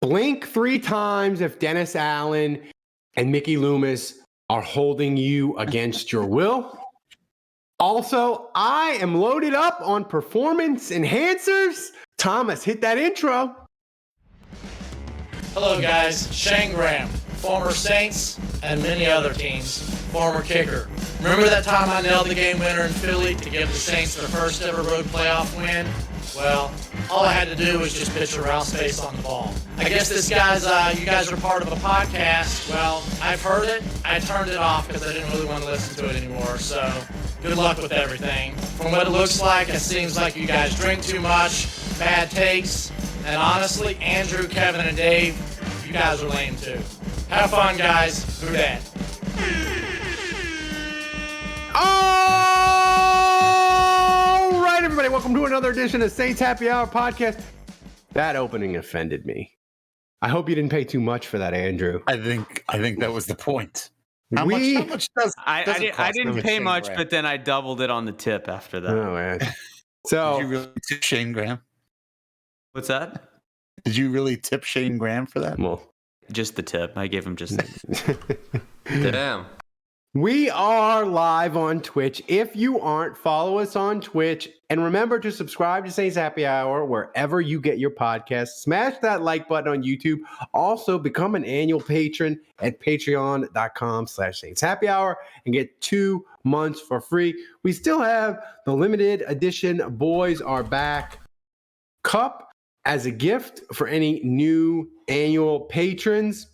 Blink 3 times if Dennis Allen and Mickey Loomis are holding you against your will. Also, I am loaded up on performance enhancers. Thomas, hit that intro. Hello, guys. Shane Graham, former Saints and many other teams, former kicker. Remember that time I nailed the game winner in Philly to give the Saints their first ever road playoff win? Well, all I had to do was just pitch around space on the ball. I guess this guy's, you guys are part of a podcast. Well, I've heard it. I turned it off because I didn't really want to listen to it anymore. So, good luck with everything. From what it looks like, it seems like you guys drink too much, bad takes, and honestly, Andrew, Kevin, and Dave, you guys are lame too. Have fun, guys. Who dat? All right, everybody, welcome to another edition of Saints Happy Hour podcast. That opening offended me. I hope you didn't pay too much for that, Andrew. I think that was the point. How much does I didn't pay much, but then I doubled it on the tip after that. Oh, man. So, did you really tip Shane Graham? What's that? Did you really tip Shane Graham for that? well, Just the tip. I gave him just Damn. we are live on Twitch. If you aren't, follow us on Twitch. And remember to subscribe to Saints Happy Hour wherever you get your podcasts. Smash that like button on YouTube. Also, become an annual patron at patreon.com/Saints Happy Hour and get 2 months for free. We still have the limited edition Boys Are Back cup as a gift for any new annual patrons.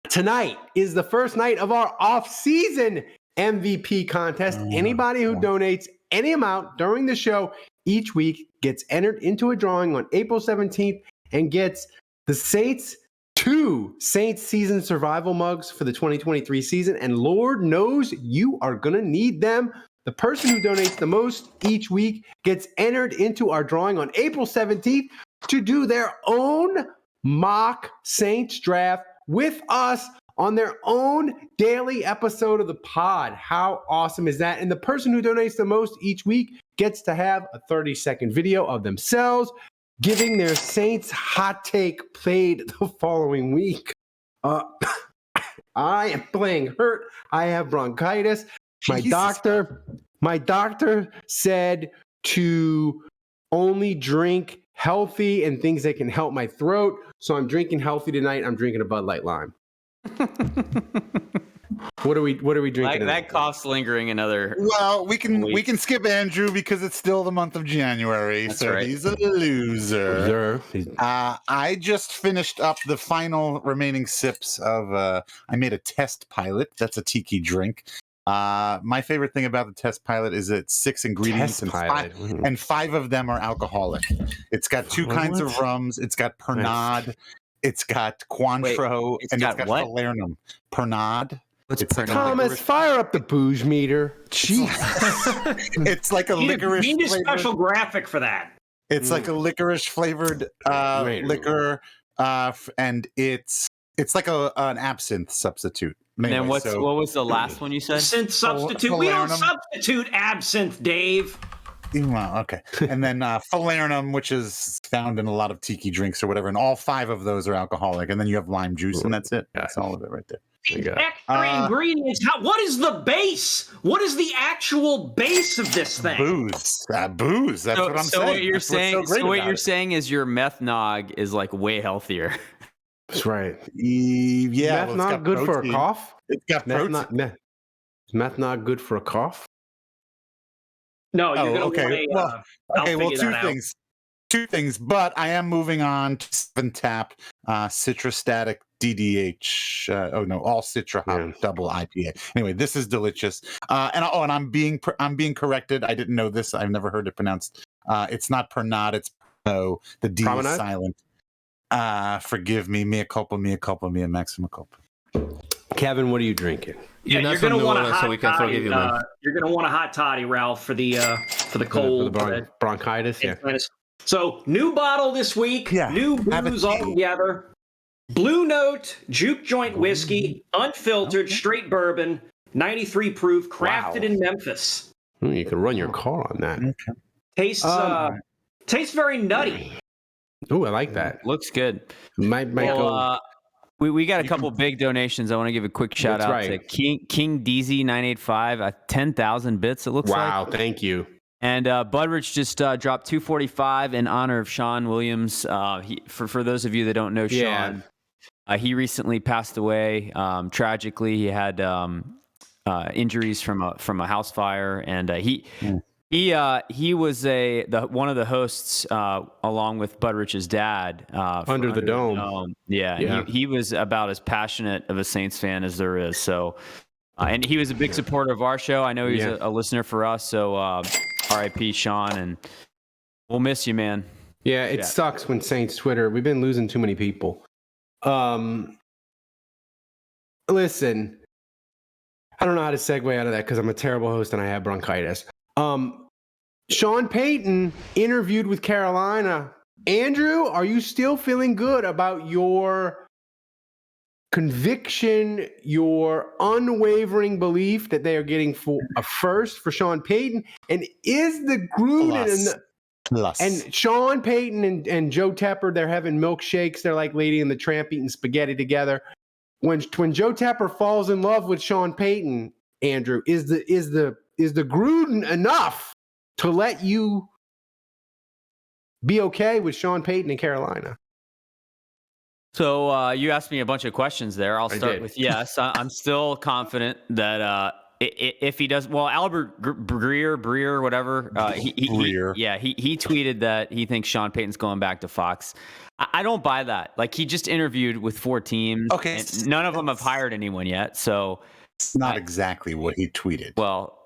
Tonight is the first night of our off-season MVP contest. Anybody who donates any amount during the show each week gets entered into a drawing on April 17th and gets the Saints 2 Saints season survival mugs for the 2023 season. And Lord knows you are going to need them. The person who donates the most each week gets entered into our drawing on April 17th to do their own mock Saints draft with us on their own daily episode of the pod. How awesome is that? And the person who donates the most each week gets to have a 30-second video of themselves giving their Saints hot take played the following week. I am playing hurt. I have bronchitis. My doctor said to only drink healthy and things that can help my throat. So I'm drinking healthy tonight. I'm drinking a Bud Light Lime. What are we drinking? like that cough's lingering another. Well, we can skip Andrew because it's still the month of January. That's so right. He's a loser. I just finished up the final remaining sips of I made a test pilot. That's a tiki drink. My favorite thing about the test pilot is it's 6 ingredients and 5 of them are alcoholic. It's got 2 kinds of rums. It's got Pernod. It's got Cointreau. Wait, and got it's got what? Falernum. Pernod. What's It's Pernod? Thomas, fire up the booze meter. Jeez. It's like a licorice. You need a flavored- special graphic for that. It's like a licorice flavored liquor, and it's like an absinthe substitute. And then Anyway, what was the last one you said? Absinthe substitute. We don't Falernum. substitute absinthe, Dave. Well, okay. And then falernum, which is found in a lot of tiki drinks or whatever, and all 5 of those are alcoholic. And then you have lime juice, and that's it. That's all of it right there. Extra ingredients. What is the base? What is the actual base of this thing? Booze. Booze. That's what I'm so saying. what you're That's what's saying? so great what about you're it. saying is your meth nog is like way healthier. That's right. Yeah. Meth not good for a cough? It's got protein. Is meth not good for a cough? No, you're Oh, going to okay. want a. Okay, well, two things, but I am moving on to 7-Tap Citrastatic DDH. All Citra Hop Double IPA. Anyway, this is delicious. And I'm being corrected. I didn't know this. I've never heard it pronounced. It's not Pernod. It's Pernod. The D Promenade? is silent. Forgive me. Mea culpa, maxima culpa. Kevin, what are you drinking? Yeah, You're you're going to want a so hot we can toddy. forgive you, man. You're going to want a hot toddy, Ralph, for the cold. For the bronchitis? Yeah. So, new bottle this week. Yeah, New have a booze tea. all together. Blue Note Juke Joint Whiskey, unfiltered, straight bourbon, 93 proof, crafted in Memphis. You can run your car on that. Tastes very nutty. Oh, I like that. Looks good. Might go. We got a couple big donations. I want to give a quick shout out to King DZ 985, 10,000 bits. It looks like. Wow, thank you. And Budrich just dropped 245 in honor of Sean Williams. For those of you that don't know Sean, he recently passed away tragically. He had injuries from a house fire, and he was one of the hosts along with Budrich's dad Under the Dome. Yeah. He was about as passionate of a Saints fan as there is. So, and he was a big supporter of our show. I know he's a listener for us. So, R.I.P. Sean, and we'll miss you, man. Yeah, it sucks when Saints Twitter. We've been losing too many people. Listen, I don't know how to segue out of that because I'm a terrible host and I have bronchitis. Sean Payton interviewed with Carolina. Andrew, are you still feeling good about your conviction, your unwavering belief that they are getting a first for Sean Payton? And is the Gruden and Sean Payton and Joe Tepper, they're having milkshakes. They're like Lady and the Tramp eating spaghetti together. When Joe Tepper falls in love with Sean Payton, Andrew, is the Gruden enough to let you be okay with Sean Payton in Carolina? So you asked me a bunch of questions there. I'll start with yes. I'm still confident that if he does well, Albert Breer, whatever. He tweeted that he thinks Sean Payton's going back to Fox. I don't buy that. Like, he just interviewed with 4 teams. Okay, and none of them have hired anyone yet. So it's not exactly what he tweeted. Well,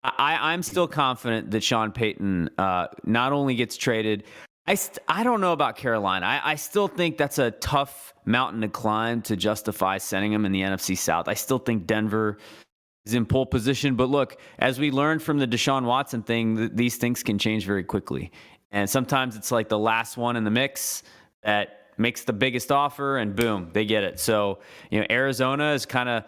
I'm still confident that Sean Payton not only gets traded. I don't know about Carolina. I still think that's a tough mountain to climb to justify sending him in the NFC South. I still think Denver is in pole position. But look, as we learned from the Deshaun Watson thing, these things can change very quickly. And sometimes it's like the last one in the mix that makes the biggest offer, and boom, they get it. So, Arizona is kind of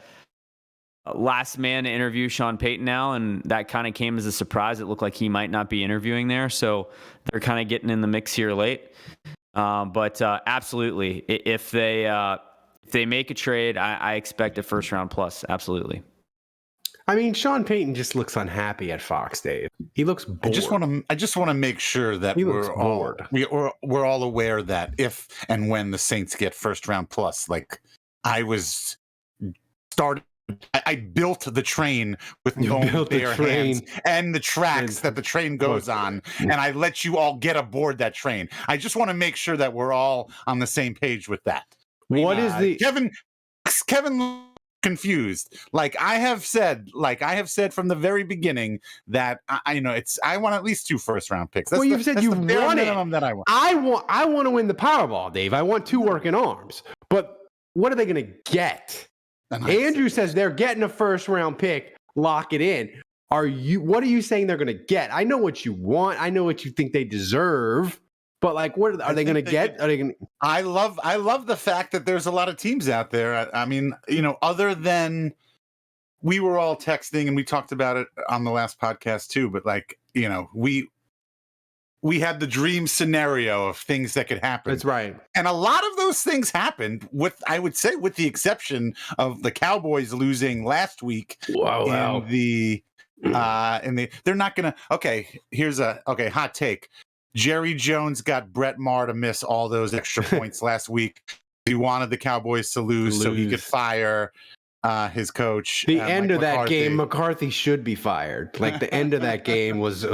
last man to interview Sean Payton now, and that kind of came as a surprise. It looked like he might not be interviewing there, so they're kind of getting in the mix here late. But absolutely, if they make a trade, I expect a first round plus. Absolutely. I mean, Sean Payton just looks unhappy at Fox, Dave. He looks bored. I just want to make sure that we're all aware that if and when the Saints get first round plus, like I built the train with no bare hands and the tracks that the train goes on, and I let you all get aboard that train. I just want to make sure that we're all on the same page with that. What is the Kevin confused? Like I have said from the very beginning that I want at least 2 first round picks. That's you've said you want it. That I want. I want to win the Powerball, Dave. I want 2 working arms. But what are they going to get? Andrew says they're getting a first round pick. Lock it in. What are you saying they're going to get? I know what you want. I know what you think they deserve. But like, what are they going to get? Are they going? I love the fact that there's a lot of teams out there. I mean, other than we were all texting and we talked about it on the last podcast too. But like, we had the dream scenario of things that could happen. That's right. And a lot of those things happened I would say with the exception of the Cowboys losing last week. Wow. They're not going to, here's a hot take. Jerry Jones got Brett Maher to miss all those extra points last week. He wanted the Cowboys to lose so he could fire his coach. The end of that game, McCarthy should be fired. Like the end of that game was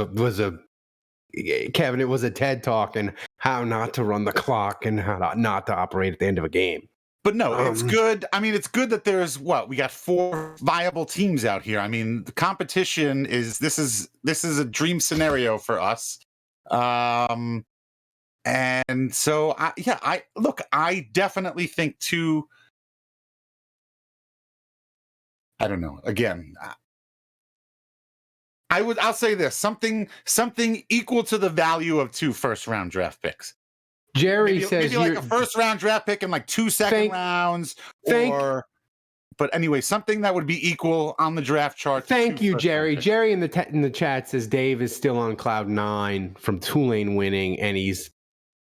Kevin, it was a TED talk and how not to run the clock and how not to operate at the end of a game. But no, it's good. I mean, it's good that there's we got 4 viable teams out here. I mean, the competition this is a dream scenario for us. And so I definitely think I don't know. Again, I'll say this, something equal to the value of 2 first round draft picks. Jerry says maybe like a first round draft pick and like 2 second rounds but anyway, something that would be equal on the draft chart. Thank you, Jerry. Jerry in the chat says Dave is still on cloud 9 from Tulane winning, and he's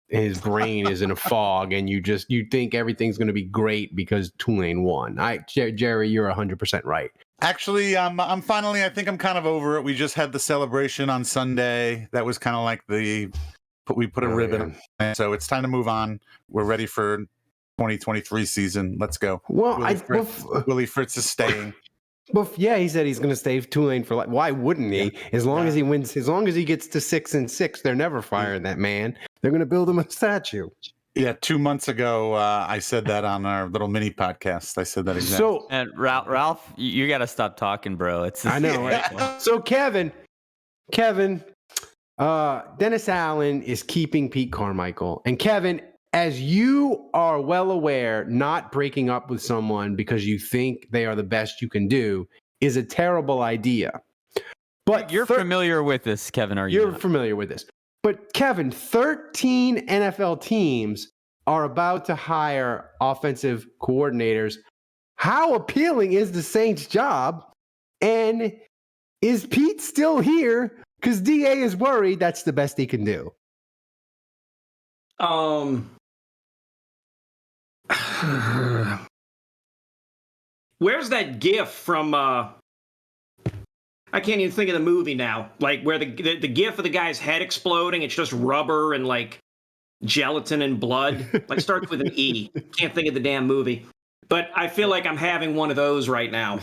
his brain is in a fog, and you think everything's going to be great because Tulane won. Jerry, you're 100% right. Actually, I'm finally. I think I'm kind of over it. We just had the celebration on Sunday. That was kind of like we put a ribbon. And so it's time to move on. We're ready for 2023 season. Let's go. Well, Willie Fritz is staying. Well, yeah, he said he's going to stay Tulane for life. Why wouldn't he? Yeah. As long as he wins, as long as he gets to 6-6, they're never firing that man. They're going to build him a statue. Yeah, 2 months ago, I said that on our little mini podcast. I said that exactly. So, and Ralph, you got to stop talking, bro. I know, right? So, Kevin, Dennis Allen is keeping Pete Carmichael, and Kevin, as you are well aware, not breaking up with someone because you think they are the best you can do is a terrible idea. But you're familiar with this, Kevin, are you? You're familiar with this. But Kevin, 13 NFL teams are about to hire offensive coordinators. How appealing is the Saints' job? And is Pete still here? Because DA is worried that's the best he can do. Where's that gif from I can't even think of the movie now, like where the gif of the guy's head exploding, it's just rubber and like gelatin and blood, like starts with an E. Can't think of the damn movie, but I feel like I'm having one of those right now.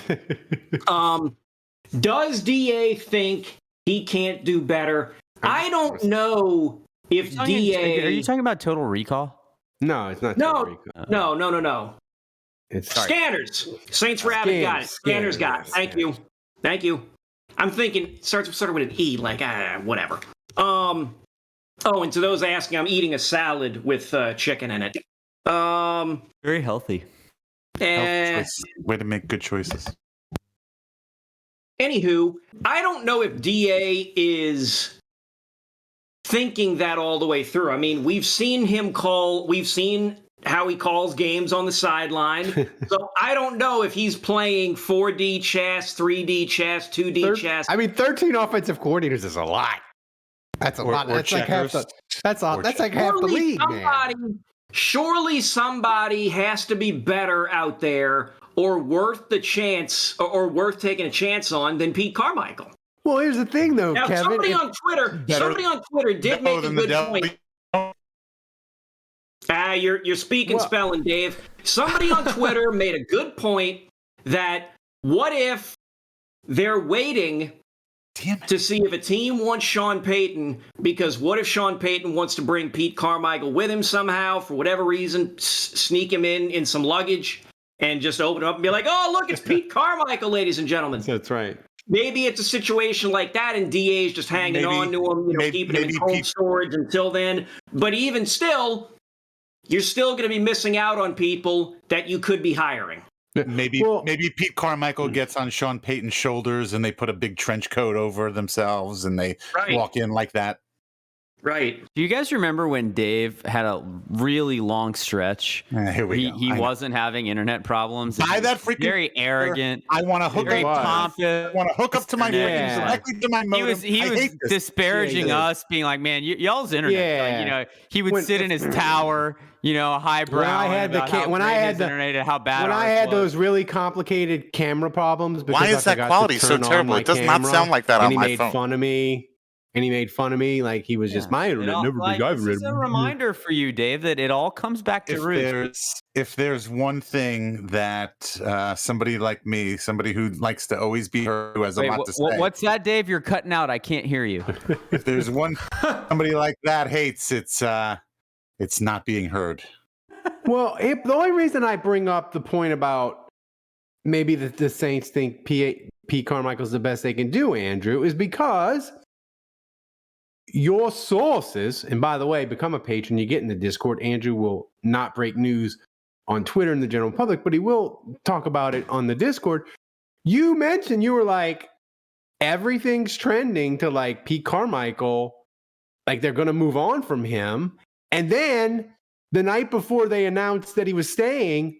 Does DA think he can't do better? I don't know if DA... Are you talking about Total Recall? No, it's not Total Recall. No. It's Scanners. Saints Rabbit got it. Scanners got it. Thank you. I'm thinking started with an E, like whatever. Oh, and to those asking, I'm eating a salad with chicken in it. Very healthy. Way to make good choices. Anywho, I don't know if DA is thinking that all the way through. I mean, we've seen how he calls games on the sideline. So I don't know if he's playing 4D chess, 3D chess, 2D chess. I mean, 13 offensive coordinators is a lot. That's a lot. That's like half the league, man. Surely somebody has to be better out there or worth the chance or worth taking a chance on than Pete Carmichael. Well, here's the thing, though, now, Kevin. Somebody on Twitter did make a good point. You're speaking spelling, Dave. Somebody on Twitter made a good point that what if they're waiting to see if a team wants Sean Payton, because what if Sean Payton wants to bring Pete Carmichael with him somehow for whatever reason, sneak him in some luggage and just open it up and be like, oh, look, it's Pete Carmichael, ladies and gentlemen. That's right. Maybe it's a situation like that, and DA's just hanging on to him, keeping him in cold storage until then. But even still, you're still going to be missing out on people that you could be hiring. Maybe Pete Carmichael gets on Sean Payton's shoulders and they put a big trench coat over themselves and they walk in like that. Right. Do you guys remember when Dave had a really long stretch? He wasn't having internet problems. Buy that freaking very arrogant. I want to hook up. I want to hook up to my directly to my modem. He was disparaging us, being like, "Man, y'all's internet." Like, he would sit in his tower, highbrow. When I had those really complicated camera problems. Why is that quality so terrible? It does not sound like that on my phone. And he made fun of me like he was just my internet. This is a reminder for you, Dave, that it all comes back to roots. If there's one thing that somebody like me, somebody who likes to always be heard, who has a lot to say. What's that, Dave? You're cutting out. I can't hear you. If there's one somebody like that hates, it's not being heard. Well, the only reason I bring up the point about maybe the Saints think Pete Carmichael's the best they can do, Andrew, is because your sources, and by the way, become a patron, you get in the Discord. Andrew will not break news on Twitter in the general public, but he will talk about it on the Discord. You mentioned, you were like, everything's trending to like Pete Carmichael, like they're going to move on from him. And then the night before they announced that he was staying,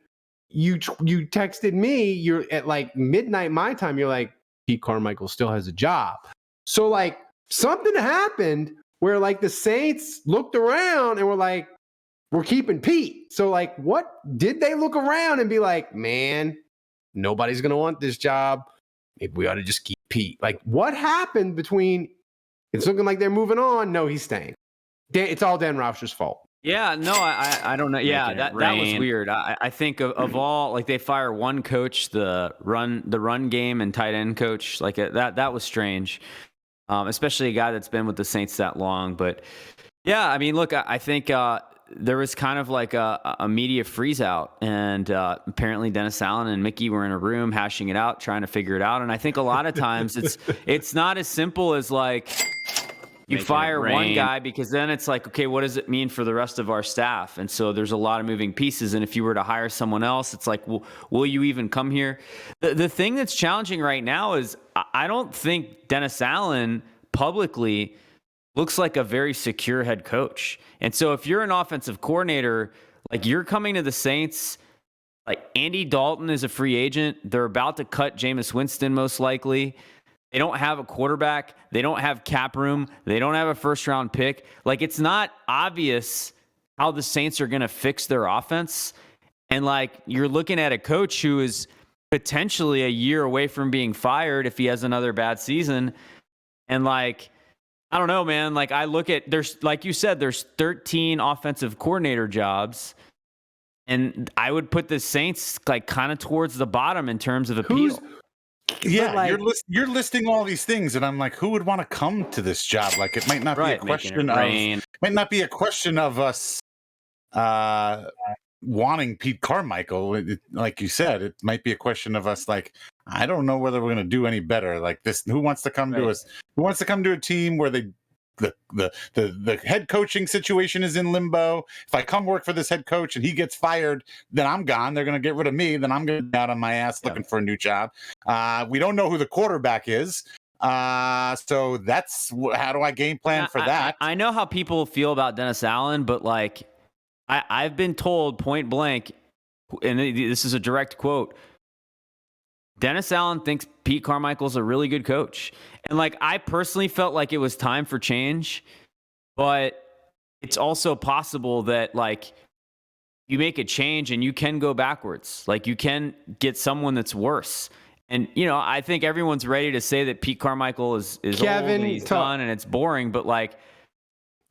you texted me, you're at like midnight my time, you're like, Pete Carmichael still has a job. So like, something happened where like the Saints looked around and were like, we're keeping Pete. So like, what did they look around and be like, man, nobody's going to want this job. Maybe we ought to just keep Pete. Like, what happened between it's looking like they're moving on? No, he's staying. It's all Dan Roush's fault. Yeah, no, I don't know. Yeah, that was weird. I think of all, like, they fire one coach, the run game and tight end coach, like that was strange, especially a guy that's been with the Saints that long. But yeah, I mean, look, I think there was kind of like a media freeze out, and apparently Dennis Allen and Mickey were in a room hashing it out, trying to figure it out. And I think a lot of times it's not as simple as like, you fire one guy, because then it's like, okay, what does it mean for the rest of our staff? And so there's a lot of moving pieces. And if you were to hire someone else, it's like, will you even come here? The thing that's challenging right now is I don't think Dennis Allen publicly looks like a very secure head coach. And so if you're an offensive coordinator, like, you're coming to the Saints, like, Andy Dalton is a free agent. They're about to cut Jameis Winston most likely. They don't have a quarterback. They don't have cap room. They don't have a first-round pick. Like, it's not obvious how the Saints are going to fix their offense. And, like, you're looking at a coach who is potentially a year away from being fired if he has another bad season. And, like, I don't know, man. Like, I look at, there's, like you said, there's 13 offensive coordinator jobs. And I would put the Saints, like, kind of towards the bottom in terms of appeal. Yeah, like, you're listing all these things, and I'm like, who would want to come to this job? Like, it might not be a question of us wanting Pete Carmichael. Like you said, it might be a question of us, like, I don't know whether we're going to do any better. Like this, who wants to come to us? Who wants to come to a team where the head coaching situation is in limbo? If I come work for this head coach and he gets fired, then I'm gone. They're going to get rid of me. Then I'm going to be out on my ass looking for a new job. We don't know who the quarterback is. So that's how do I game plan for that? I know how people feel about Dennis Allen, but like I've been told point blank, and this is a direct quote, Dennis Allen thinks Pete Carmichael's a really good coach. And like, I personally felt like it was time for change, but it's also possible that like you make a change and you can go backwards. Like, you can get someone that's worse. And, you know, I think everyone's ready to say that Pete Carmichael is Kevin, old and he's done and it's boring, but like,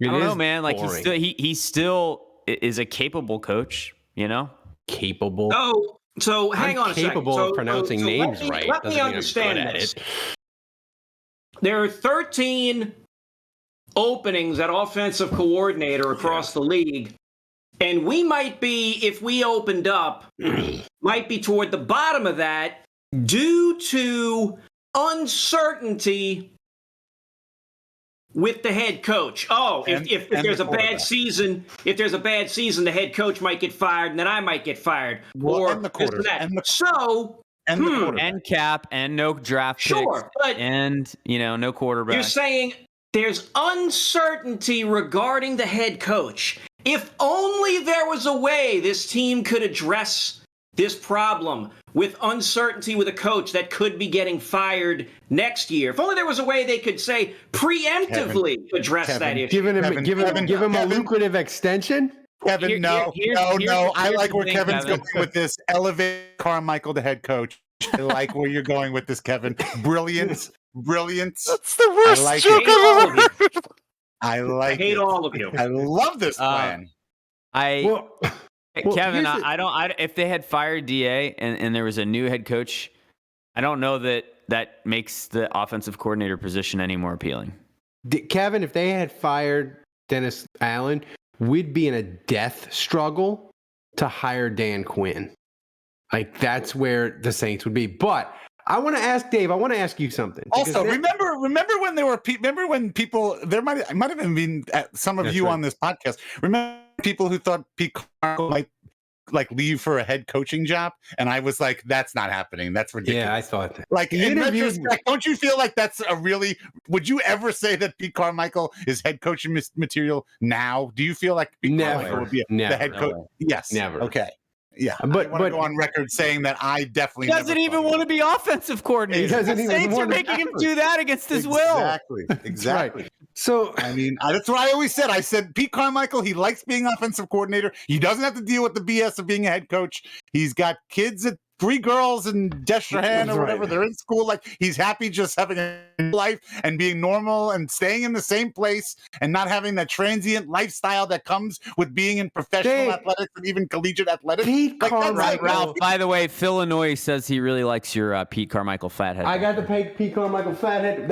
I don't know, man. Like, he still is a capable coach, you know? Capable. So hang on a second. Capable of pronouncing names right. Let me understand this. There are 13 openings at offensive coordinator across the league, and we might be, if we opened up, might be toward the bottom of that due to uncertainty with the head coach. If there's a bad season, the head coach might get fired, and then I might get fired. Or and the quarterback. And cap and no draft picks. Sure, but and no quarterback. You're saying there's uncertainty regarding the head coach. If only there was a way this team could address this problem with uncertainty with a coach that could be getting fired next year. If only there was a way they could say preemptively address that issue. Give him a lucrative extension. Kevin, no. I like where Kevin's going with this. Elevate Carmichael to head coach. I like where you're going with this, Kevin. Brilliant. That's the worst joke I've ever heard. I hate all of you. I love this plan. Kevin, if they had fired DA and there was a new head coach, I don't know that makes the offensive coordinator position any more appealing. Kevin, if they had fired Dennis Allen, we'd be in a death struggle to hire Dan Quinn. Like, that's where the Saints would be. But I want to ask Dave. I want to ask you something. Also, remember when there were remember when people might have even been some of you on this podcast. Remember people who thought Pete Carmichael might like leave for a head coaching job, and I was like, that's not happening. That's ridiculous. Yeah, I thought that. Like, in retrospect, don't you feel like that's a really? Would you ever say that Pete Carmichael is head coaching material now? Do you feel like Pete Carmichael would be the head coach? Yes, never. Okay. Yeah, but go on record saying that I definitely doesn't even want to be offensive coordinator. The Saints are making him do that against his will. Exactly. Right. So I mean, that's what I always said. I said Pete Carmichael, he likes being offensive coordinator. He doesn't have to deal with the BS of being a head coach. He's got kids at 3 girls in Destrehan or whatever. They're in school. Like, he's happy just having a life and being normal and staying in the same place and not having that transient lifestyle that comes with being in professional athletics and even collegiate athletics. Pete Carmichael. Ralph, by the way, Phil Illinois says he really likes your Pete Carmichael fathead. I got the Pete Carmichael fathead.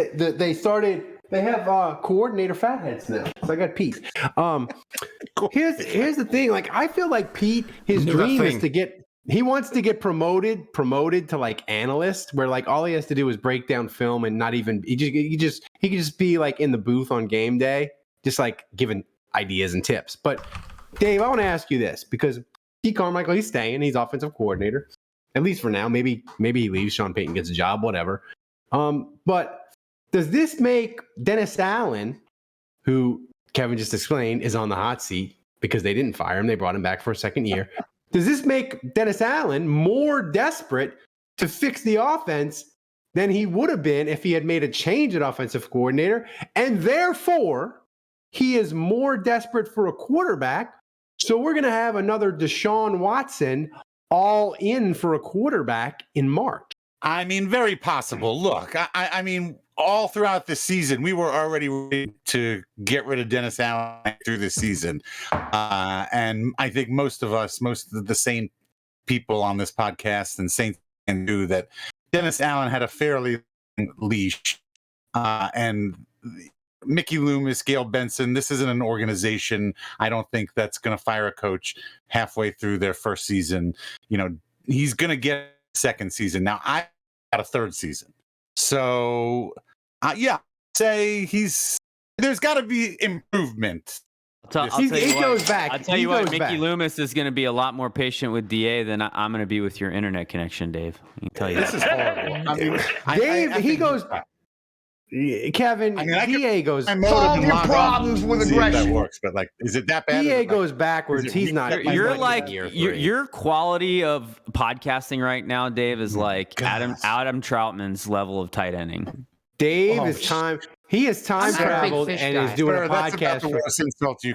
They have coordinator fatheads now. So I got Pete. Here's the thing. Like, I feel like Pete, his dream is to get. He wants to get promoted to like analyst, where like all he has to do is break down film and not even. He could just be like in the booth on game day, just like giving ideas and tips. But Dave, I want to ask you this, because Pete Carmichael, he's staying. He's offensive coordinator, at least for now. Maybe he leaves. Sean Payton gets a job, whatever. But does this make Dennis Allen, who Kevin just explained is on the hot seat because they didn't fire him, they brought him back for a second year. Does this make Dennis Allen more desperate to fix the offense than he would have been if he had made a change at offensive coordinator? And therefore, he is more desperate for a quarterback. So we're going to have another Deshaun Watson all in for a quarterback in March. I mean, very possible. Look, I mean, all throughout the season, we were already ready to get rid of Dennis Allen through the season. And I think most of the same people on this podcast and Saints knew that Dennis Allen had a fairly leash. And Mickey Loomis, Gail Benson, this isn't an organization. I don't think that's going to fire a coach halfway through their first season. You know, he's going to get a second season. Now, I got a third season. So, say there's got to be improvement. He goes back. I'll tell you what, Mickey Loomis is going to be a lot more patient with DA than I'm going to be with your internet connection, Dave. I can tell you this is horrible. I mean, Dave, he goes. Kevin, DA goes. Solve your problems with aggression. That works, but like, is it that bad? DA goes backwards. He's not. You're like your quality of podcasting right now, Dave, is like Adam Troutman's level of tight ending. Dave is time. He has time traveled and is doing a podcast. That's the worst insult you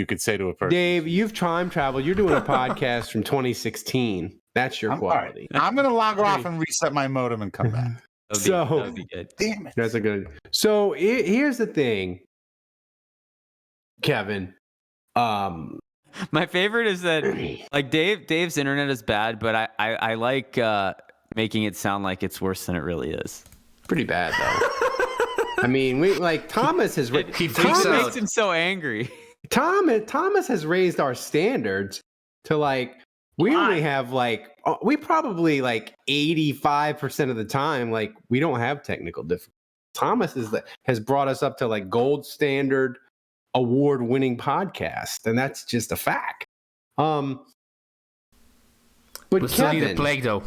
could say to a person. Dave, you've time traveled. You're doing a podcast from 2016. That's your quality. Right. I'm going to log off and reset my modem and come back. That'd be good. Damn it. That's a good. So here's the thing, Kevin. My favorite is that like Dave's internet is bad, but I like making it sound like it's worse than it really is. Pretty bad though. I mean, Thomas has. Thomas makes him so angry. Thomas has raised our standards to like. We only have we probably 85% of the time, we don't have technical difficulties. Thomas has brought us up to gold standard award-winning podcast, and that's just a fact. But we still need a plague, though.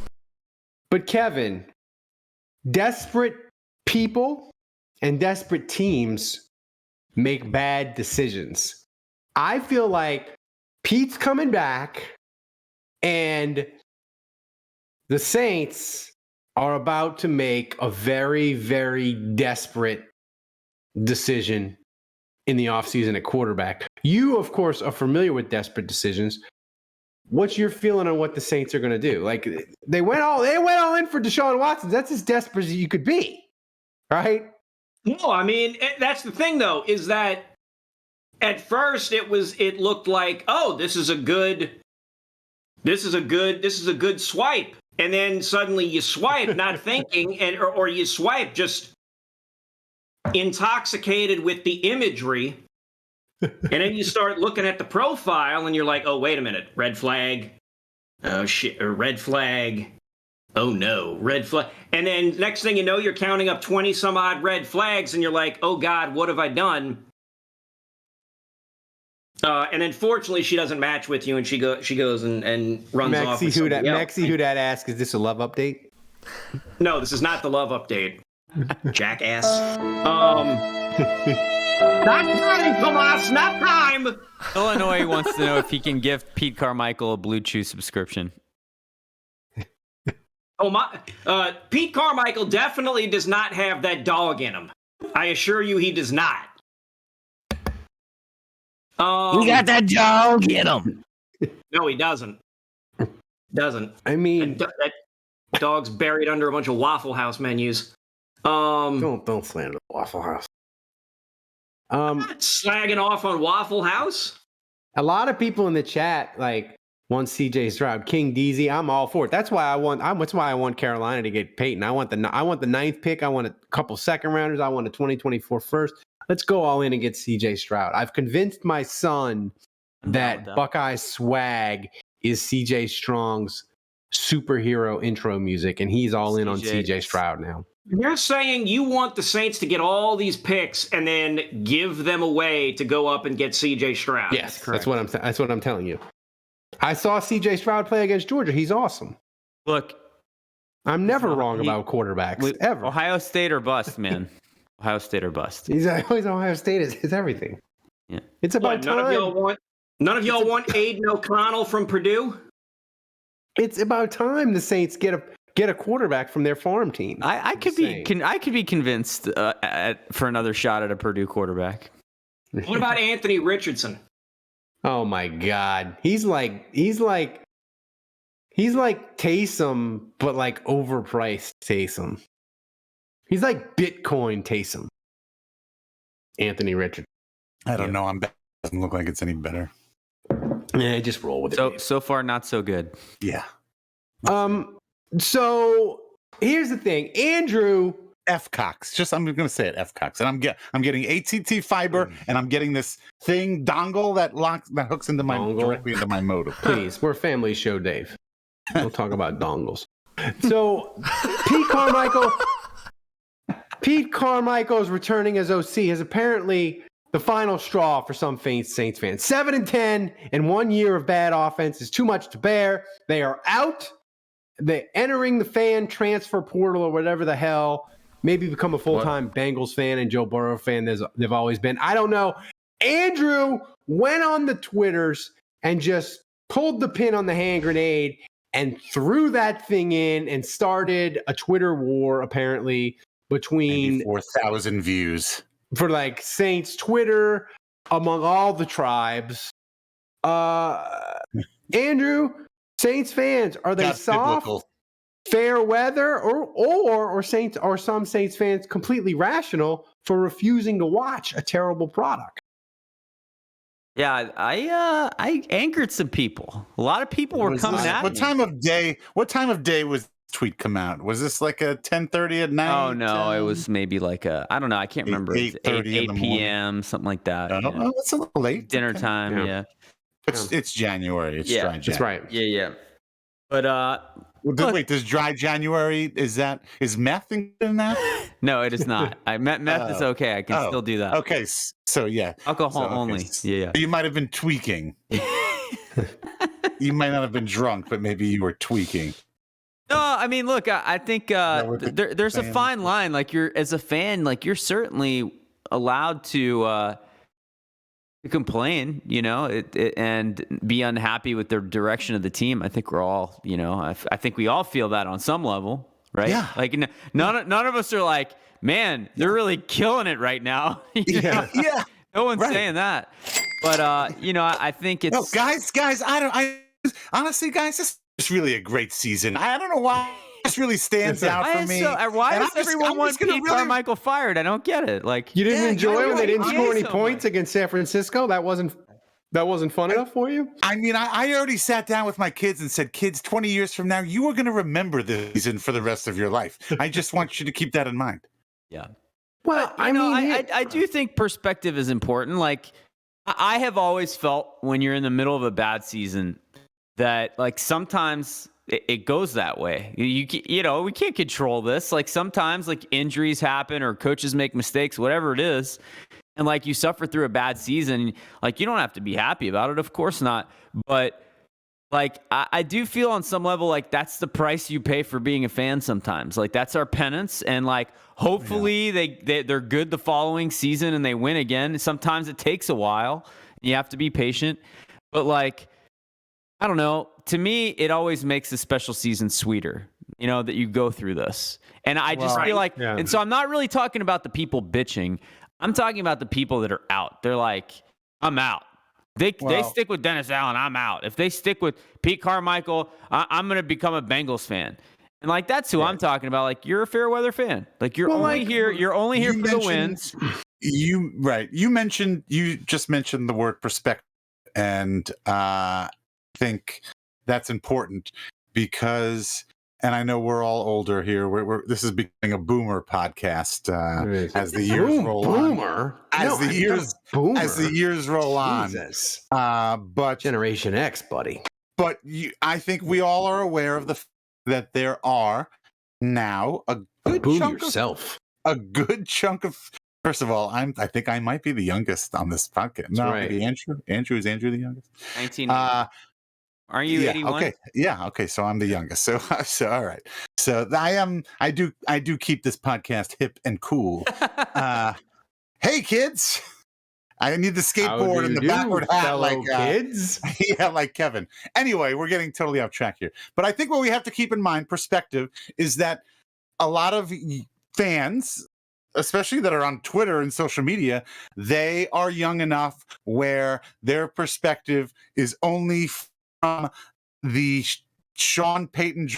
But Kevin, desperate people and desperate teams make bad decisions. I feel like Pete's coming back. And the Saints are about to make a very, very desperate decision in the offseason at quarterback. You, of course, are familiar with desperate decisions. What's your feeling on what the Saints are going to do? They went all in for Deshaun Watson. That's as desperate as you could be, right? No, I mean, that's the thing, though, is that at first it looked like, oh, this is a good swipe. And then suddenly you swipe not thinking, or you swipe just intoxicated with the imagery. And then you start looking at the profile and you're like, oh, wait a minute. Red flag. Oh, shit. Or red flag. Oh, no. Red flag. And then next thing you know, you're counting up 20 some odd red flags and you're like, oh, God, what have I done? And then fortunately, she doesn't match with you, and she goes and runs off with somebody else. Maxie Who Dat asks, is this a love update? No, this is not the love update. Jackass. Not time, Tomas, not time! Illinois wants to know if he can give Pete Carmichael a Blue Chew subscription. Pete Carmichael definitely does not have that dog in him. I assure you he does not. We got that dog. Get him. No, he doesn't. Doesn't. I mean, that dog's buried under a bunch of Waffle House menus. don't slander the Waffle House. Slagging off on Waffle House. A lot of people in the chat want CJ Stroud, King DZ. I'm all for it. That's why I want Carolina to get Payton. I want the 9th pick. I want a couple second rounders. I want a 2024 first. Let's go all in and get CJ Stroud. I've convinced my son that Buckeye swag is CJ Strong's superhero intro music, and he's all in on CJ Stroud now. You're saying you want the Saints to get all these picks and then give them away to go up and get CJ Stroud. Yes, that's what I'm telling you. I saw CJ Stroud play against Georgia. He's awesome. Look, I'm never wrong about quarterbacks ever. Ohio State or bust, man. Ohio State or bust. He's always Ohio State is everything. Yeah, it's about time. None of y'all want Aiden O'Connell from Purdue. It's about time the Saints get a quarterback from their farm team. I could be convinced for another shot at a Purdue quarterback. What about Anthony Richardson? Oh my God, he's like Taysom, but like overpriced Taysom. He's like Bitcoin Taysom. Anthony Richardson. I don't know. Doesn't look like it's any better. Yeah, just roll with it. So far, not so good. Yeah. So here's the thing, Andrew. F Cox. I'm going to say it, F Cox. And I'm getting ATT fiber, and I'm getting this thing dongle that hooks into directly into my modem. Please, we're a family show, Dave. Don't talk about dongles. So Pete Carmichael is returning as OC. Is apparently the final straw for some Saints fans. 7-10 in 1 year of bad offense is too much to bear. They are out. They're entering the fan transfer portal or whatever the hell. Maybe become a full-time Bengals fan and Joe Burrow fan. They've always been. I don't know. Andrew went on the Twitters and just pulled the pin on the hand grenade and threw that thing in and started a Twitter war, apparently, between 4,000 views for Saints Twitter among all the tribes. Andrew, Saints fans, are they That's soft? Biblical. Fair weather, or some Saints fans completely rational for refusing to watch a terrible product? Yeah, I angered some people. A lot of people were coming at me. What time of day was this tweet come out? Was this like a 10:30 at night? Oh no, it was maybe like I don't know. I can't remember. 8 p.m. something like that. Oh, that's a little late. Dinner time. Yeah. It's January. It's dry January. That's right. Yeah. But wait, does dry January is meth in that? No, it is not. Meth is okay. I can still do that. Okay, so yeah, alcohol only. Yeah. You might have been tweaking. You might not have been drunk, but maybe you were tweaking. No, I mean, look, I think there's a fine line. Like as a fan, you're certainly allowed to complain, and be unhappy with the direction of the team. I think we're all, I think we all feel that on some level, right? Yeah. None of us are like, man, they're really killing it right now. Yeah. No one's saying that, but I think it's. No, guys, honestly, guys, this is really a great season. I don't know why this really stands out for me. Why does everyone want Pete Carmichael fired? I don't get it. You didn't enjoy it when they didn't score any points against San Francisco? That wasn't fun enough for you? I mean, I already sat down with my kids and said, kids, 20 years from now, you are going to remember this season for the rest of your life. I just want you to keep that in mind. Yeah. Well, I do think perspective is important. I have always felt when you're in the middle of a bad season that sometimes it goes that way. We can't control this. Sometimes injuries happen or coaches make mistakes, whatever it is. And you suffer through a bad season, you don't have to be happy about it. Of course not. But I do feel on some level that's the price you pay for being a fan sometimes. That's our penance. And hopefully they're good the following season and they win again. Sometimes it takes a while. You have to be patient. But I don't know. To me, it always makes the special season sweeter, that you go through this. And I just feel and so I'm not really talking about the people bitching. I'm talking about the people that are out. They're like, I'm out. They stick with Dennis Allen, I'm out. If they stick with Pete Carmichael, I'm going to become a Bengals fan. And like that's who I'm talking about. Like you're a fair weather fan. Like you're only here for the wins. You just mentioned the word perspective, and I think that's important because, and I know we're all older here. This is becoming a boomer podcast as the years roll on. As the years roll on. But Generation X, buddy. But I think we all are aware of that there are now a good chunk of. First of all, I think I might be the youngest on this podcast. No, maybe Andrew. Is Andrew the youngest? 19. Are you 81? Okay. Yeah. Okay. So I'm the youngest. So all right. So I am. I do keep this podcast hip and cool. Hey kids, I need the skateboard and the backward hat, like kids. Yeah, like Kevin. Anyway, we're getting totally off track here. But I think what we have to keep in mind, perspective, is that a lot of fans, especially that are on Twitter and social media, they are young enough where their perspective is only from the Sean Payton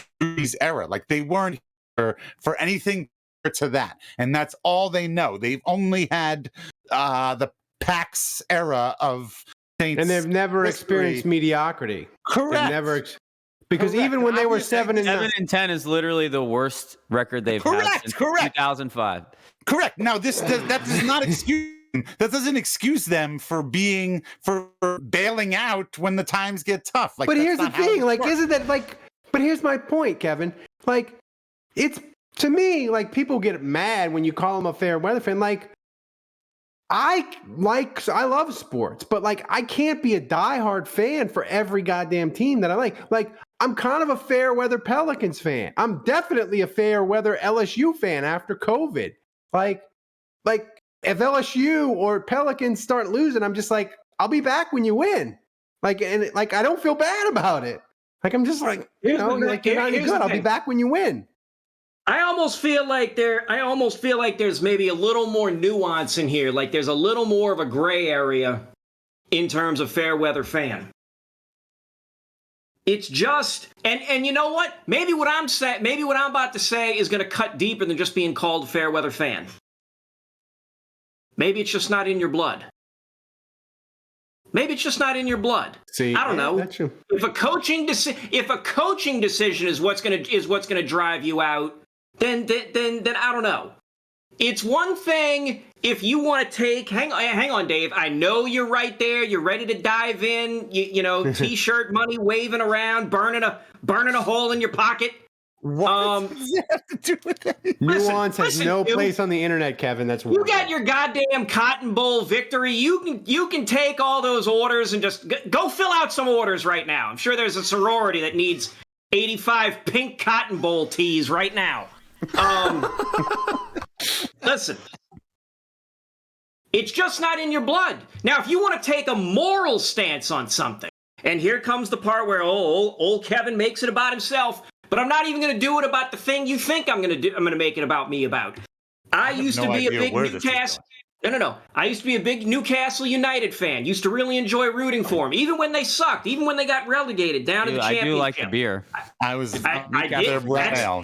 era. Like they weren't here for anything to that. And that's all they know. They've only had the Pax era of Saints. And they've never experienced mediocrity. Correct. Because even when they were 7-10 is literally the worst record they've had since 2005. Correct. Now that does not excuse them. That doesn't excuse them for bailing out when the times get tough. Like, but here's the thing, like, isn't that like? But here's my point, Kevin. Like, it's to me like people get mad when you call them a fair weather fan. Like, I love sports, but like I can't be a diehard fan for every goddamn team that I like. Like, I'm kind of a fair weather Pelicans fan. I'm definitely a fair weather LSU fan after COVID. Like if LSU or Pelicans start losing, I'm just like, I'll be back when you win. Like, and like I don't feel bad about it. Like I'm just like, you're not any good. I'll be back when you win. I almost feel like there's maybe a little more nuance in here. Like there's a little more of a gray area in terms of fair weather fan. It's just, and you know what? Maybe what I'm about to say is going to cut deeper than just being called a fair weather fan. Maybe it's just not in your blood. Maybe it's just not in your blood. See, I don't know. If a coaching decision is what's going to drive you out, then I don't know. It's one thing if you want to take. Hang on, Dave. I know you're right there. You're ready to dive in. You know, t-shirt money waving around, burning a hole in your pocket. What does that have to do with that? Nuance has no place on the internet, Kevin. That's you got your goddamn Cotton Bowl victory. You can take all those orders and just go fill out some orders right now. I'm sure there's a sorority that needs 85 pink Cotton Bowl tees right now. Listen, it's just not in your blood. Now, if you want to take a moral stance on something, and here comes the part where old Kevin makes it about himself. But I'm not even going to do it about the thing you think I'm going to do. I'm going to make it about me about. I used to be a big Newcastle. No. I used to be a big Newcastle United fan. Used to really enjoy rooting for them, even when they sucked, even when they got relegated down to the championship. I do like the beer. I did.